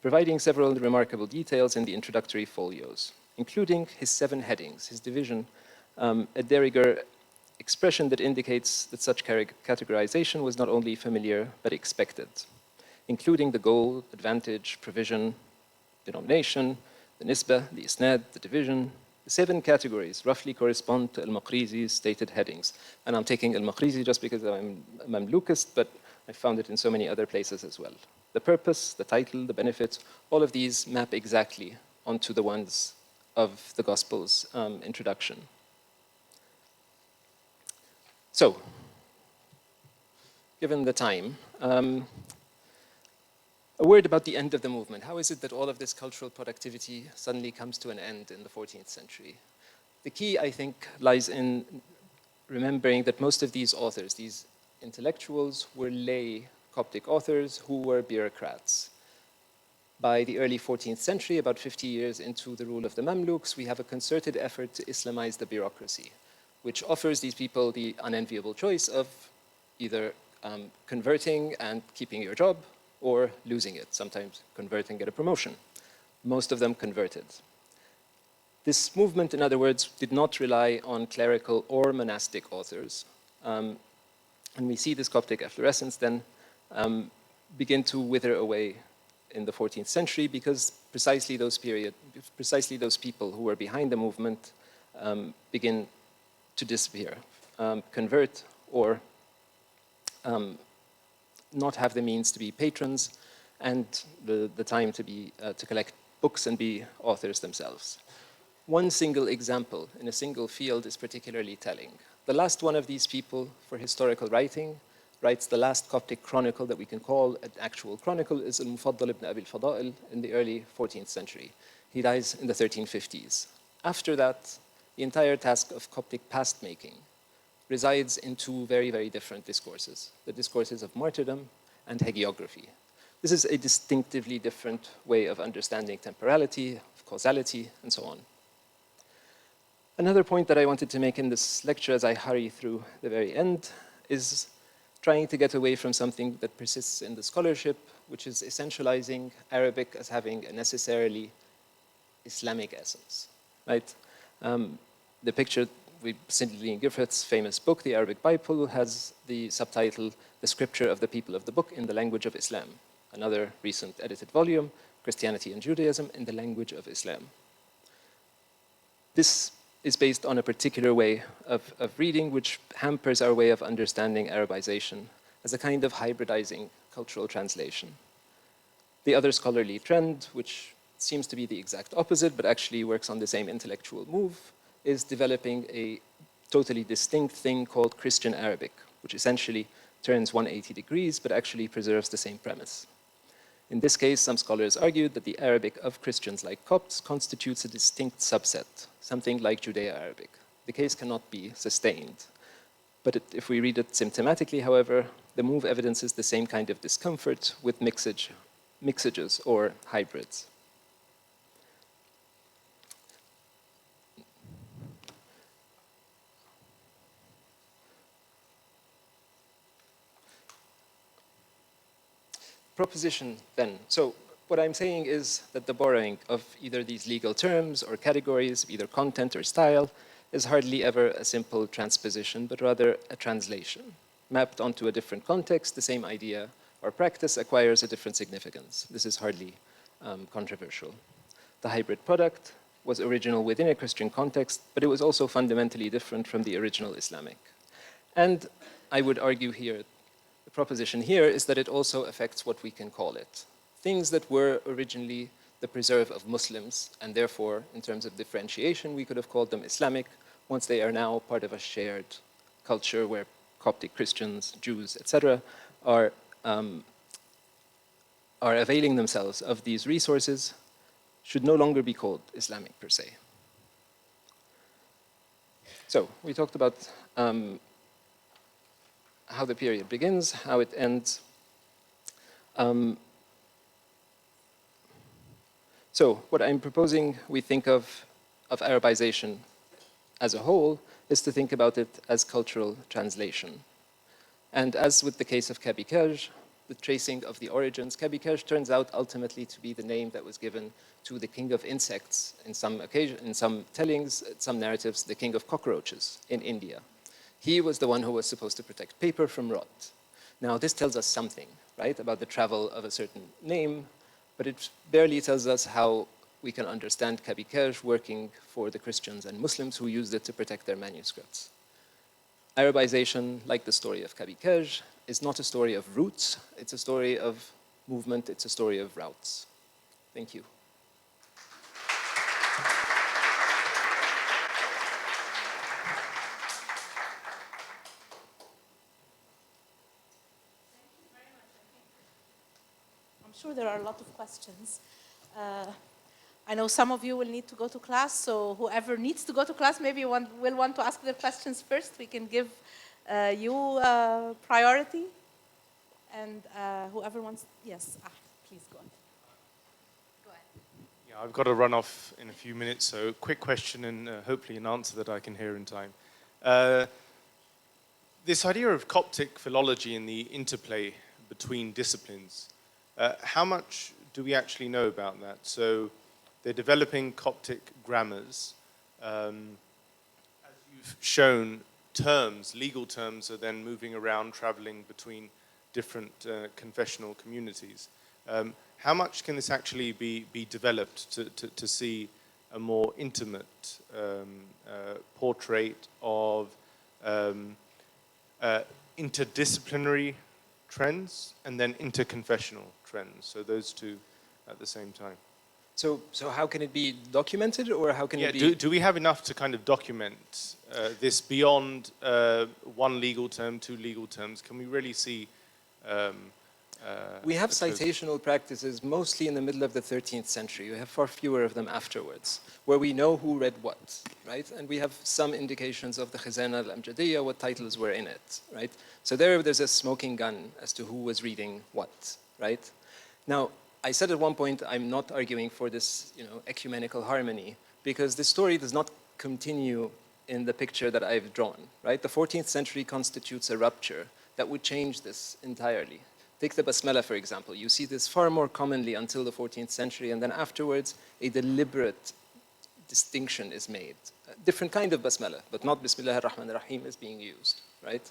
providing several remarkable details in the introductory folios, including his 7 headings, his division, a de rigueur expression that indicates that such categorization was not only familiar but expected, including the goal, advantage, provision, denomination, the nisbah, the isnad, the division. The 7 categories roughly correspond to Al-Maqrizi's stated headings. And I'm taking Al-Maqrizi just because I'm a Mamlukist, but I found it in so many other places as well. The purpose, the title, the benefit, all of these map exactly onto the ones of the Gospel's introduction. So, given the time, a word about the end of the movement. How is it that all of this cultural productivity suddenly comes to an end in the 14th century? The key, I think, lies in remembering that most of these authors, these intellectuals, were lay Coptic authors who were bureaucrats. By the early 14th century, about 50 years into the rule of the Mamluks, we have a concerted effort to Islamize the bureaucracy, which offers these people the unenviable choice of either converting and keeping your job, or losing it, sometimes convert and get a promotion. Most of them converted. This movement, in other words, did not rely on clerical or monastic authors. And we see this Coptic efflorescence then begin to wither away in the 14th century because precisely those people who were behind the movement begin to disappear, convert, or not have the means to be patrons and the time to collect books and be authors themselves. one single example in a single field is particularly telling. The last one of these people for historical writing writes the last Coptic chronicle that we can call an actual chronicle is Al-Mufaddal ibn Abi al-Fada'il in the early 14th century. He dies in the 1350s. After that, the entire task of Coptic past-making resides in two very, very different discourses, the discourses of martyrdom and hagiography. This is a distinctively different way of understanding temporality, of causality, and so on. Another point that I wanted to make in this lecture as I hurry through the very end is trying to get away from something that persists in the scholarship, which is essentializing Arabic as having a necessarily Islamic essence, right? The picture, Sidney Griffith's famous book, The Arabic Bible, has the subtitle, The Scripture of the People of the Book in the Language of Islam. Another recent edited volume, Christianity and Judaism in the Language of Islam. This is based on a particular way of reading which hampers our way of understanding Arabization as a kind of hybridizing cultural translation. The other scholarly trend, which seems to be the exact opposite but actually works on the same intellectual move, is developing a totally distinct thing called Christian Arabic, which essentially turns 180 degrees but actually preserves the same premise. In this case, some scholars argued that the Arabic of Christians like Copts constitutes a distinct subset, something like Judeo-Arabic. The case cannot be sustained. But if we read it symptomatically, however, the move evidences the same kind of discomfort with mixages or hybrids. Proposition then. So what I'm saying is that the borrowing of either these legal terms or categories, either content or style, is hardly ever a simple transposition, but rather a translation. Mapped onto a different context, the same idea or practice acquires a different significance. This is hardly controversial. The hybrid product was original within a Christian context, but it was also fundamentally different from the original Islamic. And I would argue here, the proposition here is that it also affects what we can call it. Things that were originally the preserve of Muslims, and therefore, in terms of differentiation, we could have called them Islamic, once they are now part of a shared culture where Coptic Christians, Jews, etc., are availing themselves of these resources, should no longer be called Islamic per se. So we talked about how the period begins, how it ends. So what I'm proposing we think of Arabization as a whole is to think about it as cultural translation. And as with the case of Kabikaj, the tracing of the origins, Kabikaj turns out ultimately to be the name that was given to the king of insects in some tellings, some narratives, the king of cockroaches in India. He was the one who was supposed to protect paper from rot. Now, this tells us something, right, about the travel of a certain name, but it barely tells us how we can understand Kabikaj working for the Christians and Muslims who used it to protect their manuscripts. Arabization, like the story of Kabikaj, is not a story of roots, it's a story of movement, it's a story of routes. Thank you. Sure, there are a lot of questions. I know some of you will need to go to class, so whoever needs to go to class maybe will want to ask their questions first. We can give you priority. And whoever wants, yes, please go ahead. Go ahead. Yeah, I've got to run off in a few minutes, so quick question and hopefully an answer that I can hear in time. This idea of Coptic philology and the interplay between disciplines, how much do we actually know about that? So they're developing Coptic grammars. As you've shown, terms, legal terms, are then moving around, traveling between different confessional communities. How much can this actually be developed to see a more intimate portrait of interdisciplinary trends and then interconfessional trends, so those two at the same time? So how can it be documented, or how can it be? Do we have enough to kind of document this beyond one legal term, two legal terms? Can we really see? We have citational practices mostly in the middle of the 13th century. We have far fewer of them afterwards, where we know who read what, right? And we have some indications of the Khazana al-Amjadiyya, what titles were in it, right? So there's a smoking gun as to who was reading what, right? Now, I said at one point, I'm not arguing for this, ecumenical harmony, because the story does not continue in the picture that I've drawn, right? The 14th century constitutes a rupture that would change this entirely. Take the basmala, for example. You see this far more commonly until the 14th century, and then afterwards, a deliberate distinction is made. A different kind of basmala, but not Bismillah ar-Rahman ar-Rahim is being used, right?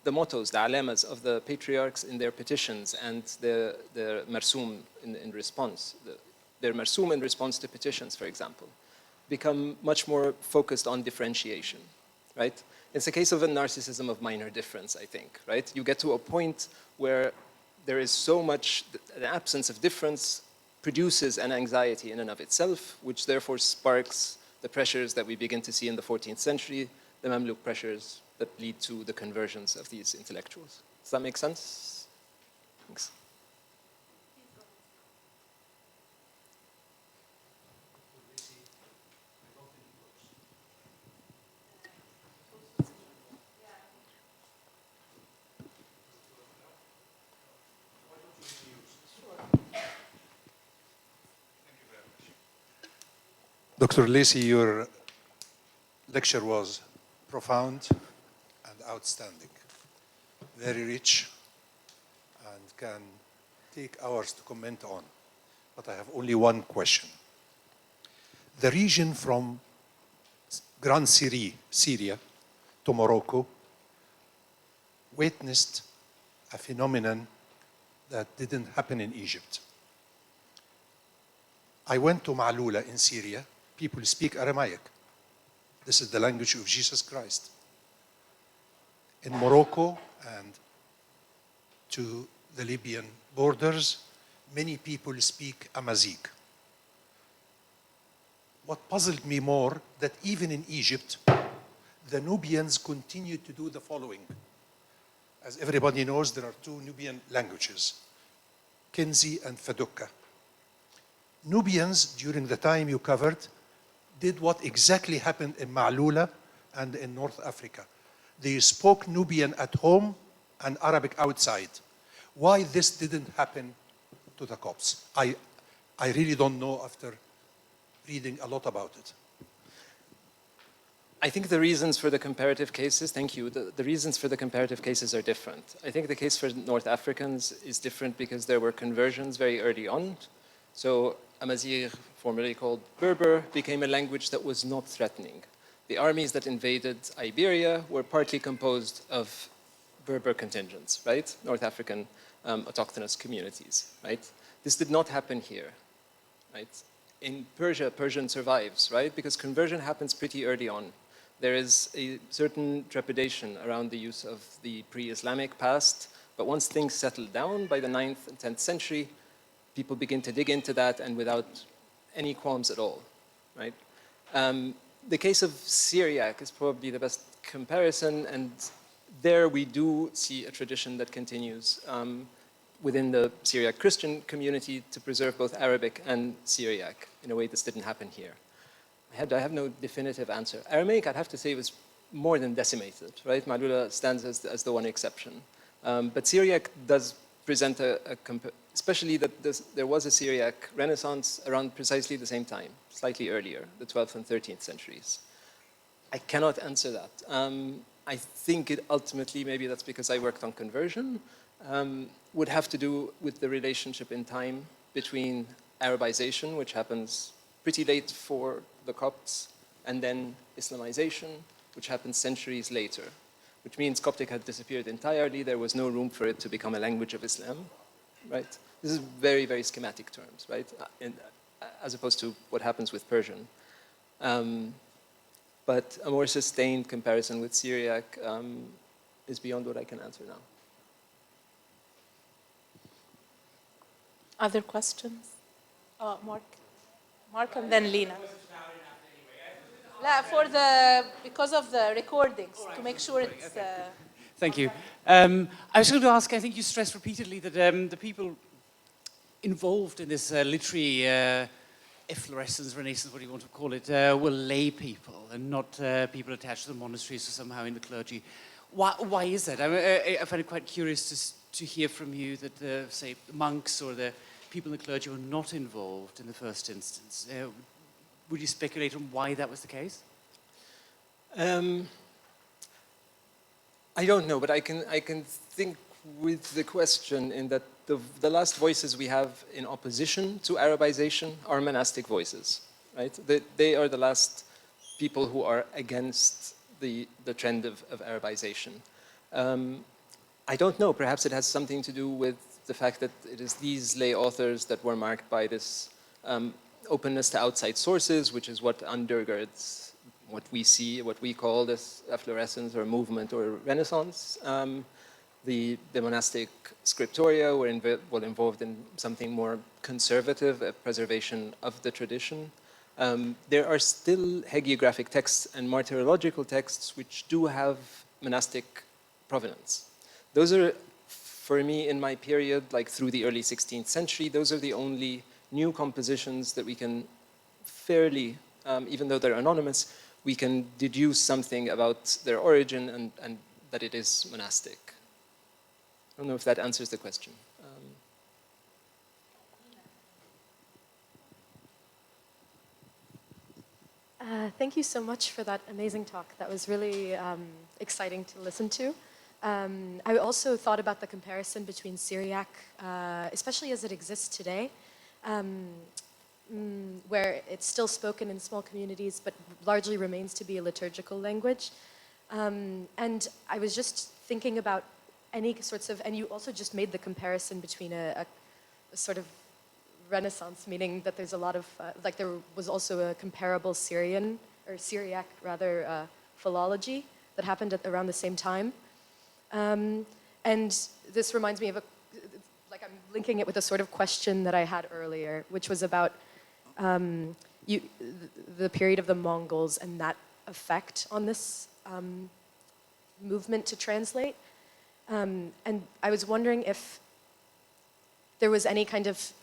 The mottos, the alamas of the patriarchs in their petitions and the marsum in response, their marsum in response to petitions, for example, become much more focused on differentiation, right? It's a case of a narcissism of minor difference, I think, right? You get to a point where there is so much, an absence of difference produces an anxiety in and of itself, which therefore sparks the pressures that we begin to see in the 14th century, the Mamluk pressures that lead to the conversions of these intellectuals. Does that make sense? Thanks. Dr. El-Leithy, your lecture was profound and outstanding, very rich, and can take hours to comment on. But I have only one question. The region from Grand Syrie, Syria, to Morocco witnessed a phenomenon that didn't happen in Egypt. I went to Ma'lula in Syria. People speak Aramaic. This is the language of Jesus Christ. In Morocco and to the Libyan borders, many people speak Amazigh. What puzzled me more, that even in Egypt, the Nubians continue to do the following. As everybody knows, there are two Nubian languages, Kinzi and Fadukka. Nubians, during the time you covered, did what exactly happened in Ma'lula and in North Africa. They spoke Nubian at home and Arabic outside. Why this didn't happen to the Copts? I really don't know after reading a lot about it. I think the reasons for the comparative cases, thank you, the reasons for the comparative cases are different. I think the case for North Africans is different because there were conversions very early on. So Amazigh, formerly called Berber, became a language that was not threatening. The armies that invaded Iberia were partly composed of Berber contingents, right? North African autochthonous communities, right? This did not happen here, right? In Persia, Persian survives, right? Because conversion happens pretty early on. There is a certain trepidation around the use of the pre-Islamic past, but once things settle down by the 9th and 10th century, people begin to dig into that and without any qualms at all, right? The case of Syriac is probably the best comparison, and there we do see a tradition that continues within the Syriac Christian community to preserve both Arabic and Syriac. In a way, this didn't happen here. I have no definitive answer. Aramaic, I'd have to say, was more than decimated, right? Ma'lula stands as the one exception. But Syriac does present especially that there was a Syriac Renaissance around precisely the same time, slightly earlier, the 12th and 13th centuries. I cannot answer that. I think it ultimately, maybe that's because I worked on conversion, would have to do with the relationship in time between Arabization, which happens pretty late for the Copts, and then Islamization, which happens centuries later, which means Coptic had disappeared entirely. There was no room for it to become a language of Islam, right? This is very, very schematic terms, right? As opposed to what happens with Persian. But a more sustained comparison with Syriac is beyond what I can answer now. Other questions? Mark? Mark and then Lena. Because of the recordings, to make sure it's... Thank you. I was going to ask, I think you stressed repeatedly that the people involved in this literary efflorescence, renaissance, what do you want to call it, were lay people and not people attached to the monasteries or somehow in the clergy. Why is that? I find it quite curious to hear from you that, say, the monks or the people in the clergy were not involved in the first instance. Would you speculate on why that was the case? I don't know, but I can think with the question in that the last voices we have in opposition to Arabization are monastic voices, right? They are the last people who are against the trend of Arabization. I don't know, perhaps it has something to do with the fact that it is these lay authors that were marked by this openness to outside sources, which is what undergirds what we see, what we call this efflorescence or movement or renaissance. The monastic scriptoria were involved in something more conservative, a preservation of the tradition. There are still hagiographic texts and martyrological texts which do have monastic provenance. Those are, for me, in my period, like through the early 16th century, those are the only new compositions that we can fairly, even though they're anonymous, we can deduce something about their origin and that it is monastic. I don't know if that answers the question. Thank you so much for that amazing talk. That was really exciting to listen to. I also thought about the comparison between Syriac, especially as it exists today, where it's still spoken in small communities, but largely remains to be a liturgical language. And I was just thinking about any sorts of, and you also just made the comparison between a sort of Renaissance, meaning that there's a lot of, like there was also a comparable Syrian, or Syriac rather, philology that happened at around the same time. And this reminds me of like I'm linking it with a sort of question that I had earlier, which was about the period of the Mongols and that effect on this movement to translate. And I was wondering if there was any kind of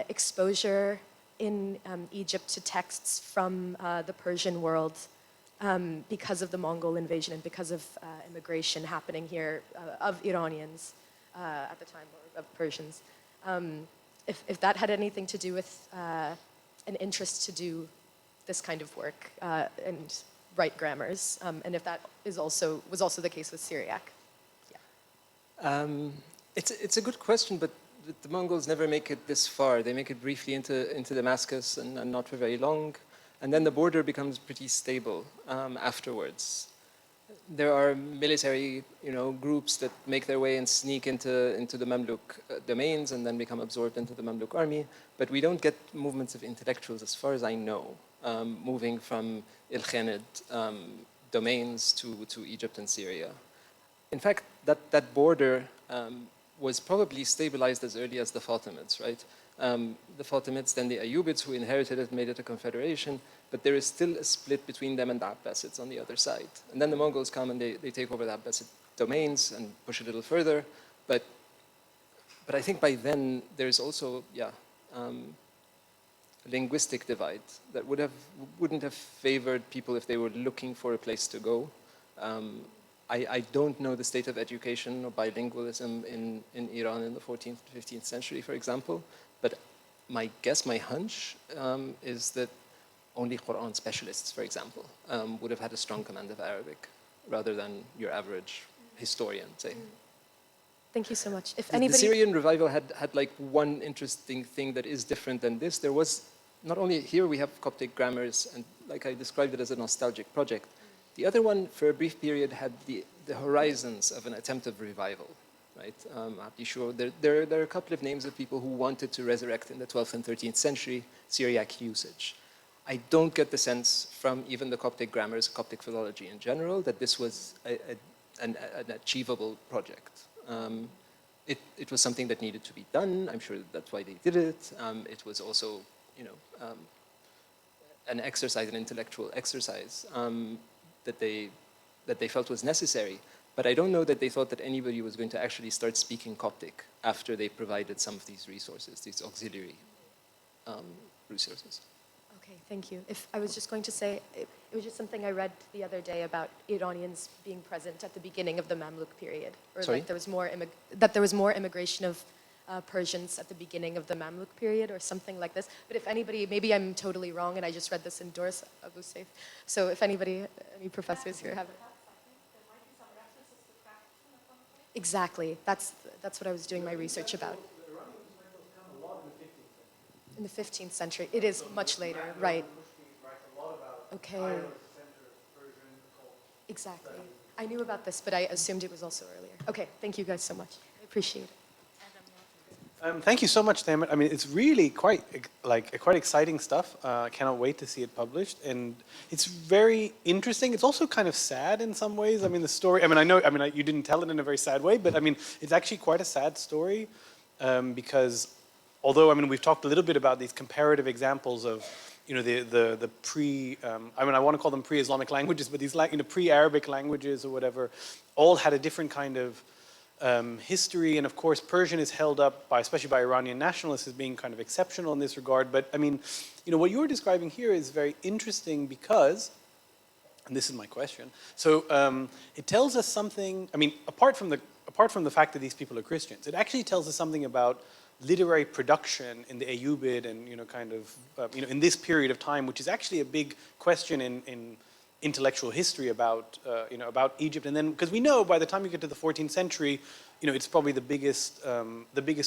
exposure in Egypt to texts from the Persian world because of the Mongol invasion and because of immigration happening here of Iranians at the time, or of Persians. If that had anything to do with an interest to do this kind of work and write grammars, and if that was also the case with Syriac. Yeah. It's a good question, but the Mongols never make it this far. They make it briefly into Damascus and not for very long. And then the border becomes pretty stable afterwards. There are military, groups that make their way and sneak into the Mamluk domains and then become absorbed into the Mamluk army. But we don't get movements of intellectuals, as far as I know, moving from Il-Khanid domains to Egypt and Syria. In fact, that border was probably stabilized as early as the Fatimids, right? The Fatimids, then the Ayyubids, who inherited it, made it a confederation, but there is still a split between them and the Abbasids on the other side. And then the Mongols come and they take over the Abbasid domains and push it a little further. But I think by then there's also, a linguistic divide that wouldn't have favored people if they were looking for a place to go. I don't know the state of education or bilingualism in Iran in the 14th, 15th century, for example, but my guess, my hunch, is that only Quran specialists, for example, would have had a strong command of Arabic rather than your average historian, say. Thank you so much. If The Syrian revival had like one interesting thing that is different than this. There was, not only here we have Coptic grammars, and like I described it as a nostalgic project. The other one, for a brief period, had the horizons of an attempt of revival, right? There are a couple of names of people who wanted to resurrect in the 12th and 13th century Syriac usage. I don't get the sense from even the Coptic grammars, Coptic philology in general, that this was an achievable project. It was something that needed to be done. I'm sure that's why they did it. It was also you know, an exercise, an intellectual exercise that they felt was necessary. But I don't know that they thought that anybody was going to actually start speaking Coptic after they provided some of these resources, these auxiliary resources. Okay, thank you. If I was just going to say, it was just something I read the other day about Iranians being present at the beginning of the Mamluk period, or Sorry? like there was more immigration of Persians at the beginning of the Mamluk period, or something like this. But if anybody, maybe I'm totally wrong, and I just read this in Doris Abu Saif. So if anybody, any professors here have it. Exactly. That's what I was doing my research about. In the 15th century. It is much later, right? Okay. Exactly. I knew about this, but I assumed it was also earlier. Okay, thank you guys so much. I appreciate it. Thank you so much, Tamer. I mean, it's really quite exciting stuff. I cannot wait to see it published, and it's very interesting. It's also kind of sad in some ways. I mean, the story. I mean, you didn't tell it in a very sad way, but I mean, it's actually quite a sad story because, although I mean, we've talked a little bit about these comparative examples of, you know, the pre. I mean, I want to call them pre-Islamic languages, but these pre-Arabic languages or whatever, all had a different kind of history, and of course Persian is held up by, especially by Iranian nationalists, as being kind of exceptional in this regard. But I mean, you know, what you're describing here is very interesting because, and this is my question, so it tells us something. I mean, apart from the fact that these people are Christians, it actually tells us something about literary production in the Ayyubid and, you know, kind of in this period of time, which is actually a big question in intellectual history about Egypt. And then, because we know by the time you get to the 14th century, you know, it's probably the biggest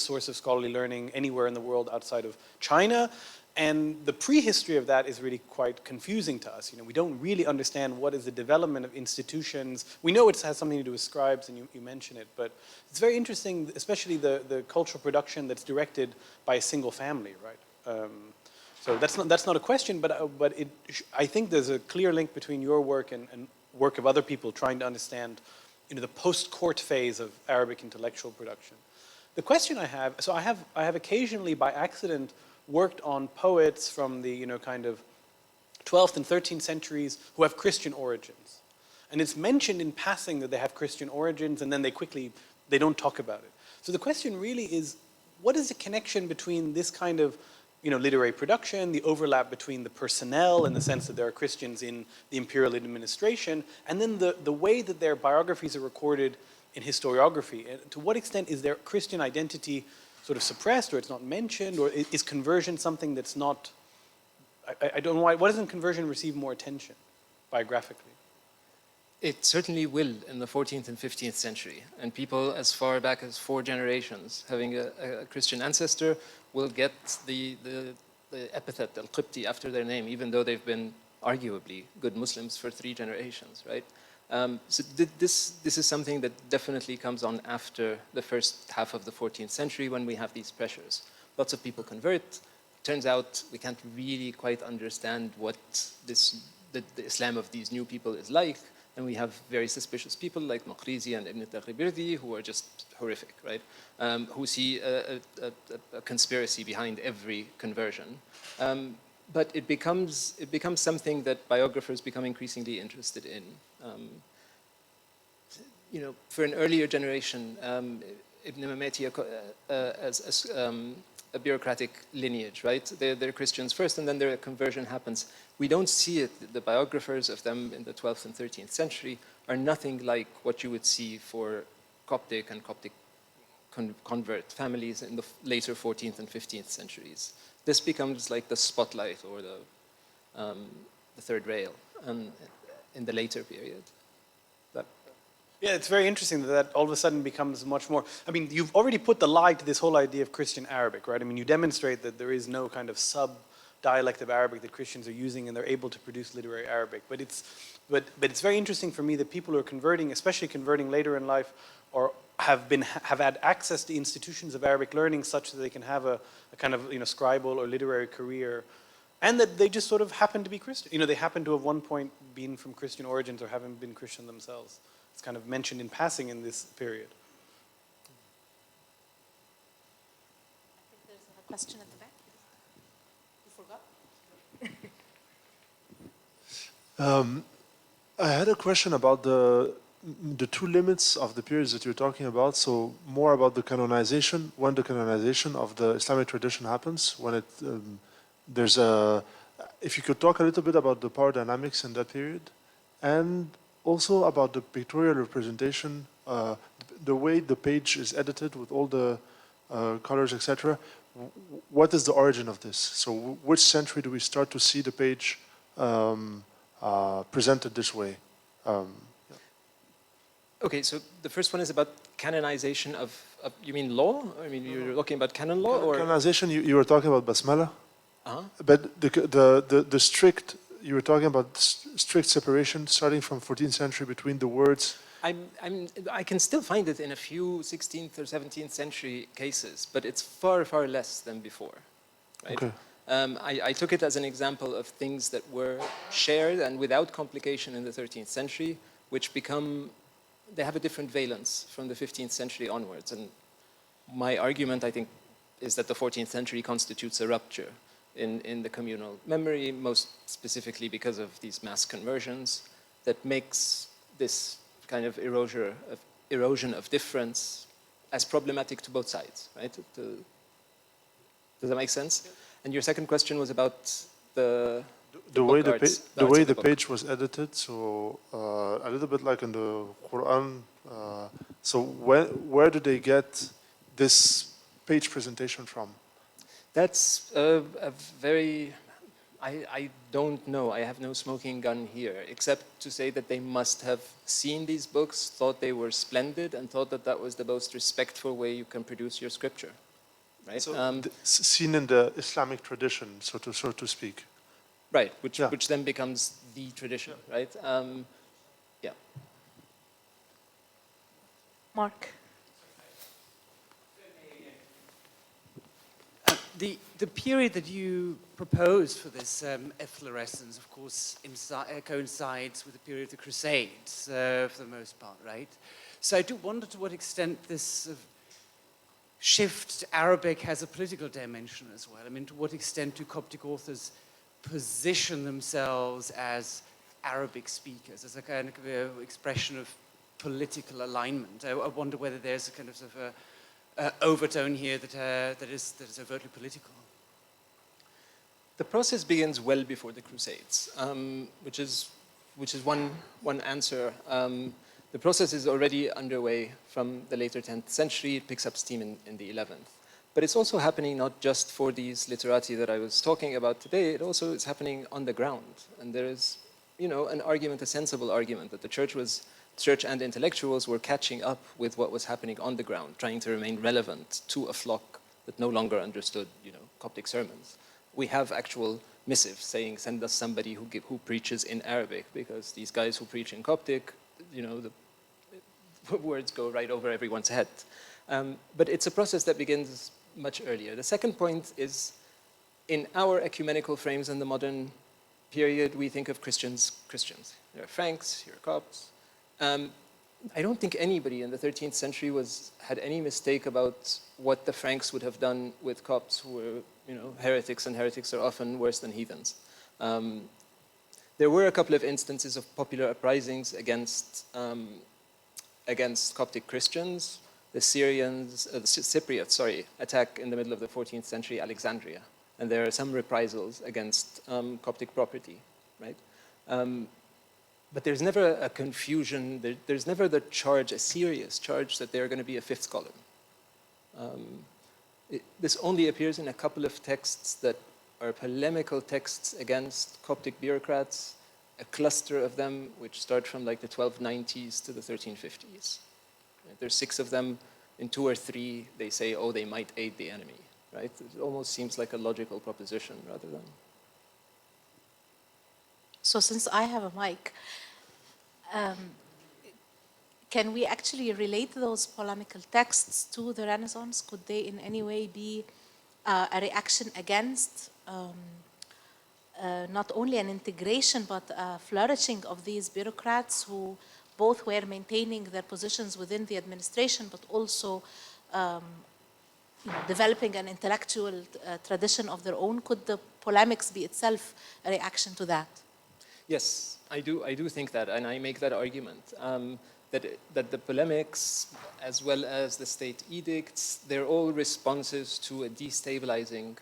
source of scholarly learning anywhere in the world outside of China. And the prehistory of that is really quite confusing to us. You know, we don't really understand what is the development of institutions. We know it has something to do with scribes, and you mention it, but it's very interesting, especially the cultural production that's directed by a single family, right? So that's not a question, but I think there's a clear link between your work and work of other people trying to understand, you know, the post-court phase of Arabic intellectual production. The question I have, so I have occasionally by accident worked on poets from the, you know, kind of 12th and 13th centuries who have Christian origins, and it's mentioned in passing that they have Christian origins, and then they don't talk about it. So the question really is, what is the connection between this kind of, you know, literary production, the overlap between the personnel in the sense that there are Christians in the imperial administration, and then the way that their biographies are recorded in historiography? And to what extent is their Christian identity sort of suppressed, or it's not mentioned, or is conversion something that's not, I don't know why doesn't conversion receive more attention biographically? It certainly will in the 14th and 15th century, and people as far back as 4 generations having a Christian ancestor will get the epithet Al-Qibti after their name, even though they've been arguably good Muslims for 3 generations, right? So this is something that definitely comes on after the first half of the 14th century, when we have these pressures. Lots of people convert. Turns out we can't really quite understand what the Islam of these new people is like, and we have very suspicious people like Maqrizi and Ibn Taqi-Birdi who are just horrific, right? Who see a conspiracy behind every conversion. But it becomes something that biographers become increasingly interested in. You know, for an earlier generation, Ibn Mamati as a bureaucratic lineage, right? They're Christians first, and then their conversion happens. We don't see it. The biographers of them in the 12th and 13th century are nothing like what you would see for Coptic and Coptic convert families in the later 14th and 15th centuries. This becomes like the spotlight or the third rail in the later period. Yeah, it's very interesting that all of a sudden becomes much more. I mean, you've already put the lie to this whole idea of Christian Arabic, right? I mean, you demonstrate that there is no kind of sub-dialect of Arabic that Christians are using, and they're able to produce literary Arabic. But it's very interesting for me that people who are converting, especially converting later in life, or have had access to institutions of Arabic learning such that they can have a kind of, you know, scribal or literary career, and that they just sort of happen to be Christian. You know, they happen to have one point been from Christian origins or haven't been Christian themselves. It's kind of mentioned in passing in this period. I think there's a question at the back before I had a question about the two limits of the periods that you're talking about. So more about the canonization, when the canonization of the Islamic tradition happens, when it there's a. If you could talk a little bit about the power dynamics in that period, and also about the pictorial representation, the way the page is edited with all the colors, etc. What is the origin of this? So which century do we start to see the page presented this way? Okay, so the first one is about canonization of you mean law? I mean, you're talking about canon law, or Canonization, you were talking about basmala, uh-huh. but the strict, you were talking about strict separation starting from 14th century between the words. I can still find it in a few 16th or 17th century cases, but it's far, far less than before. Right? Okay. I took it as an example of things that were shared and without complication in the 13th century, which they have a different valence from the 15th century onwards. And my argument, I think, is that the 14th century constitutes a rupture in the communal memory, most specifically because of these mass conversions that makes this kind of erosion of difference as problematic to both sides, right? Does that make sense? Yeah. And your second question was about the way the page was edited. So a little bit like in the Quran. So where do they get this page presentation from? That's a very. I don't know. I have no smoking gun here, except to say that they must have seen these books, thought they were splendid, and thought that that was the most respectful way you can produce your scripture. Right? So seen in the Islamic tradition, so to speak. Right, which then becomes the tradition, right? Yeah. Mark. The period that you proposed for this efflorescence, of course, coincides with the period of the Crusades, for the most part, right? So I do wonder to what extent this shift to Arabic has a political dimension as well. I mean, to what extent do Coptic authors position themselves as Arabic speakers, as a kind of expression of political alignment? I wonder whether there's a kind of overtone here that is overtly political. The process begins well before the Crusades, which is one answer. The process is already underway from the later 10th century. It picks up steam in the 11th. But it's also happening not just for these literati that I was talking about today. It also is happening on the ground. And there is, an argument, a sensible argument, that the church and intellectuals were catching up with what was happening on the ground, trying to remain relevant to a flock that no longer understood, Coptic sermons. We have actual missives saying, send us somebody who preaches in Arabic, because these guys who preach in Coptic, the words go right over everyone's head. But it's a process that begins much earlier. The second point is, in our ecumenical frames in the modern period, we think of Christians. There are Franks, here are Copts. I don't think anybody in the 13th century had any mistake about what the Franks would have done with Copts who were, heretics, and heretics are often worse than heathens. There were a couple of instances of popular uprisings against Coptic Christians. The Cypriots, attack in the middle of the 14th century Alexandria, and there are some reprisals against Coptic property, right? But there's never a confusion, there's never the charge, a serious charge, that they're going to be a fifth column. This only appears in a couple of texts that are polemical texts against Coptic bureaucrats, a cluster of them which start from like the 1290s to the 1350s. There's 6 of them. In 2 or 3, they say, they might aid the enemy, right? It almost seems like a logical proposition rather than... So since I have a mic, can we actually relate those polemical texts to the Renaissance? Could they in any way be a reaction against not only an integration, but a flourishing of these bureaucrats who both were maintaining their positions within the administration, but also developing an intellectual tradition of their own? Could the polemics be itself a reaction to that? Yes, I do think that, and I make that argument, that the polemics, as well as the state edicts, they're all responses to a destabilizing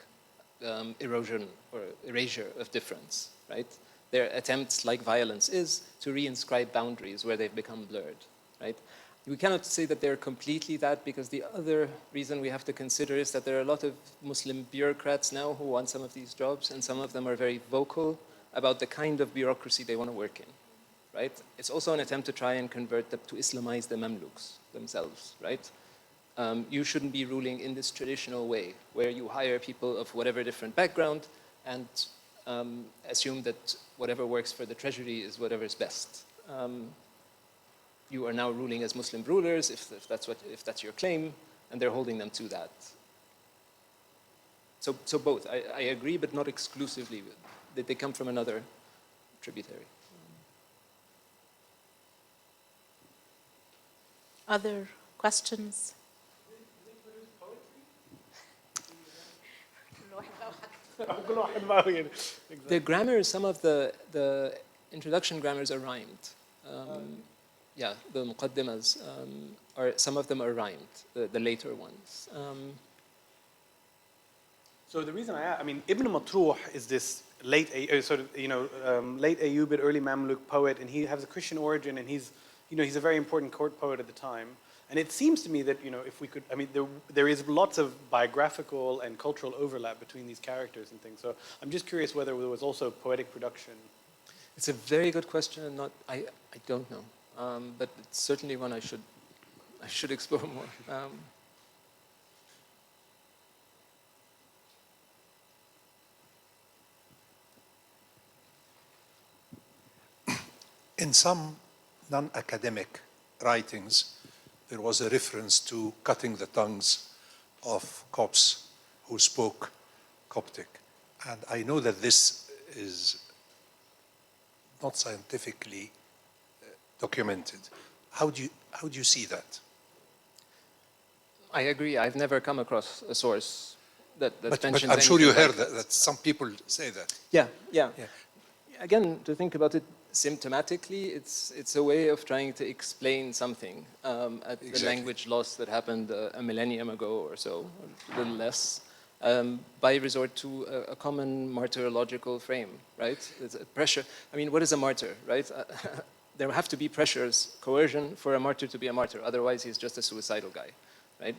erosion or erasure of difference, right? They're attempts, like violence is, to reinscribe boundaries where they've become blurred, right? We cannot say that they're completely that, because the other reason we have to consider is that there are a lot of Muslim bureaucrats now who want some of these jobs, and some of them are very vocal about the kind of bureaucracy they want to work in, right? It's also an attempt to try and convert them, to Islamize the Mamluks themselves, right? You shouldn't be ruling in this traditional way, where you hire people of whatever different background and assume that whatever works for the treasury is whatever is best. You are now ruling as Muslim rulers, if that's your claim, and they're holding them to that. So both, I agree, but not exclusively. That they come from another tributary. Other questions? The grammar, some of the introduction grammars are rhymed. Yeah, the muqaddimas, some of them are rhymed, the later ones. So the reason I mean, Ibn Matruh is this late Ayyubid, early Mamluk poet, and he has a Christian origin, and he's a very important court poet at the time. And it seems to me that, if we could, I mean, there is lots of biographical and cultural overlap between these characters and things. So I'm just curious whether there was also poetic production. It's a very good question, and I don't know. But it's certainly one I should explore more. In some non-academic writings, there was a reference to cutting the tongues of Copts who spoke Coptic. And I know that this is not scientifically documented. How do you see that? I agree. I've never come across a source that mentions. But I'm sure you heard like that some people say that. Yeah. Again, to think about it symptomatically, it's a way of trying to explain something at the language loss that happened a millennium ago or so, or a little less, by resort to a common martyrological frame, right? It's a pressure. I mean, what is a martyr, right? There have to be pressures, coercion, for a martyr to be a martyr. Otherwise, he's just a suicidal guy, right?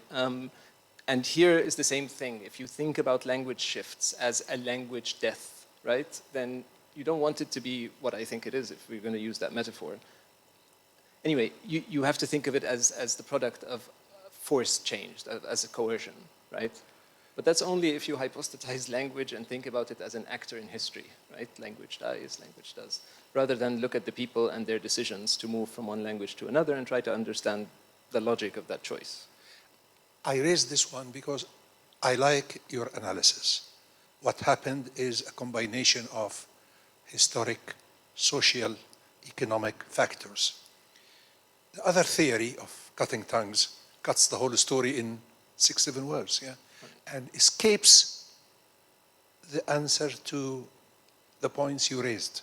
And here is the same thing. If you think about language shifts as a language death, right, then you don't want it to be what I think it is, if we're going to use that metaphor. Anyway, you have to think of it as the product of force changed, as a coercion, right? But that's only if you hypostatize language and think about it as an actor in history, right? Language dies, language does. Rather than look at the people and their decisions to move from one language to another and try to understand the logic of that choice. I raised this one because I like your analysis. What happened is a combination of historic, social, economic factors. The other theory of cutting tongues cuts the whole story in 6-7 words, and escapes the answer to the points you raised.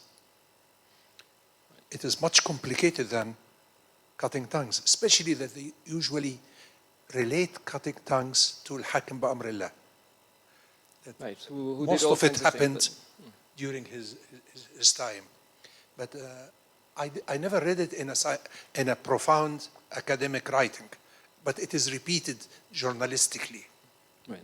It is much complicated than cutting tongues, especially that they usually relate cutting tongues to al-hakim ba'amrillah. Right. Who Most did all of it kinds happened things, during his time. But I never read it in a profound academic writing, but it is repeated journalistically. Right.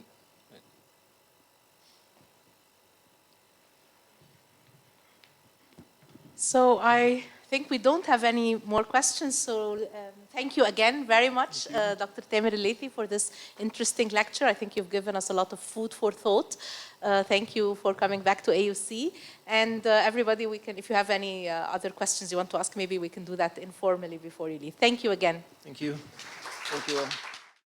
So I think we don't have any more questions. So thank you again very much, Dr. Tamer El-Leithy, for this interesting lecture. I think you've given us a lot of food for thought. Thank you for coming back to AUC. And everybody, if you have any other questions you want to ask, maybe we can do that informally before you leave. Thank you again. Thank you. Thank you all.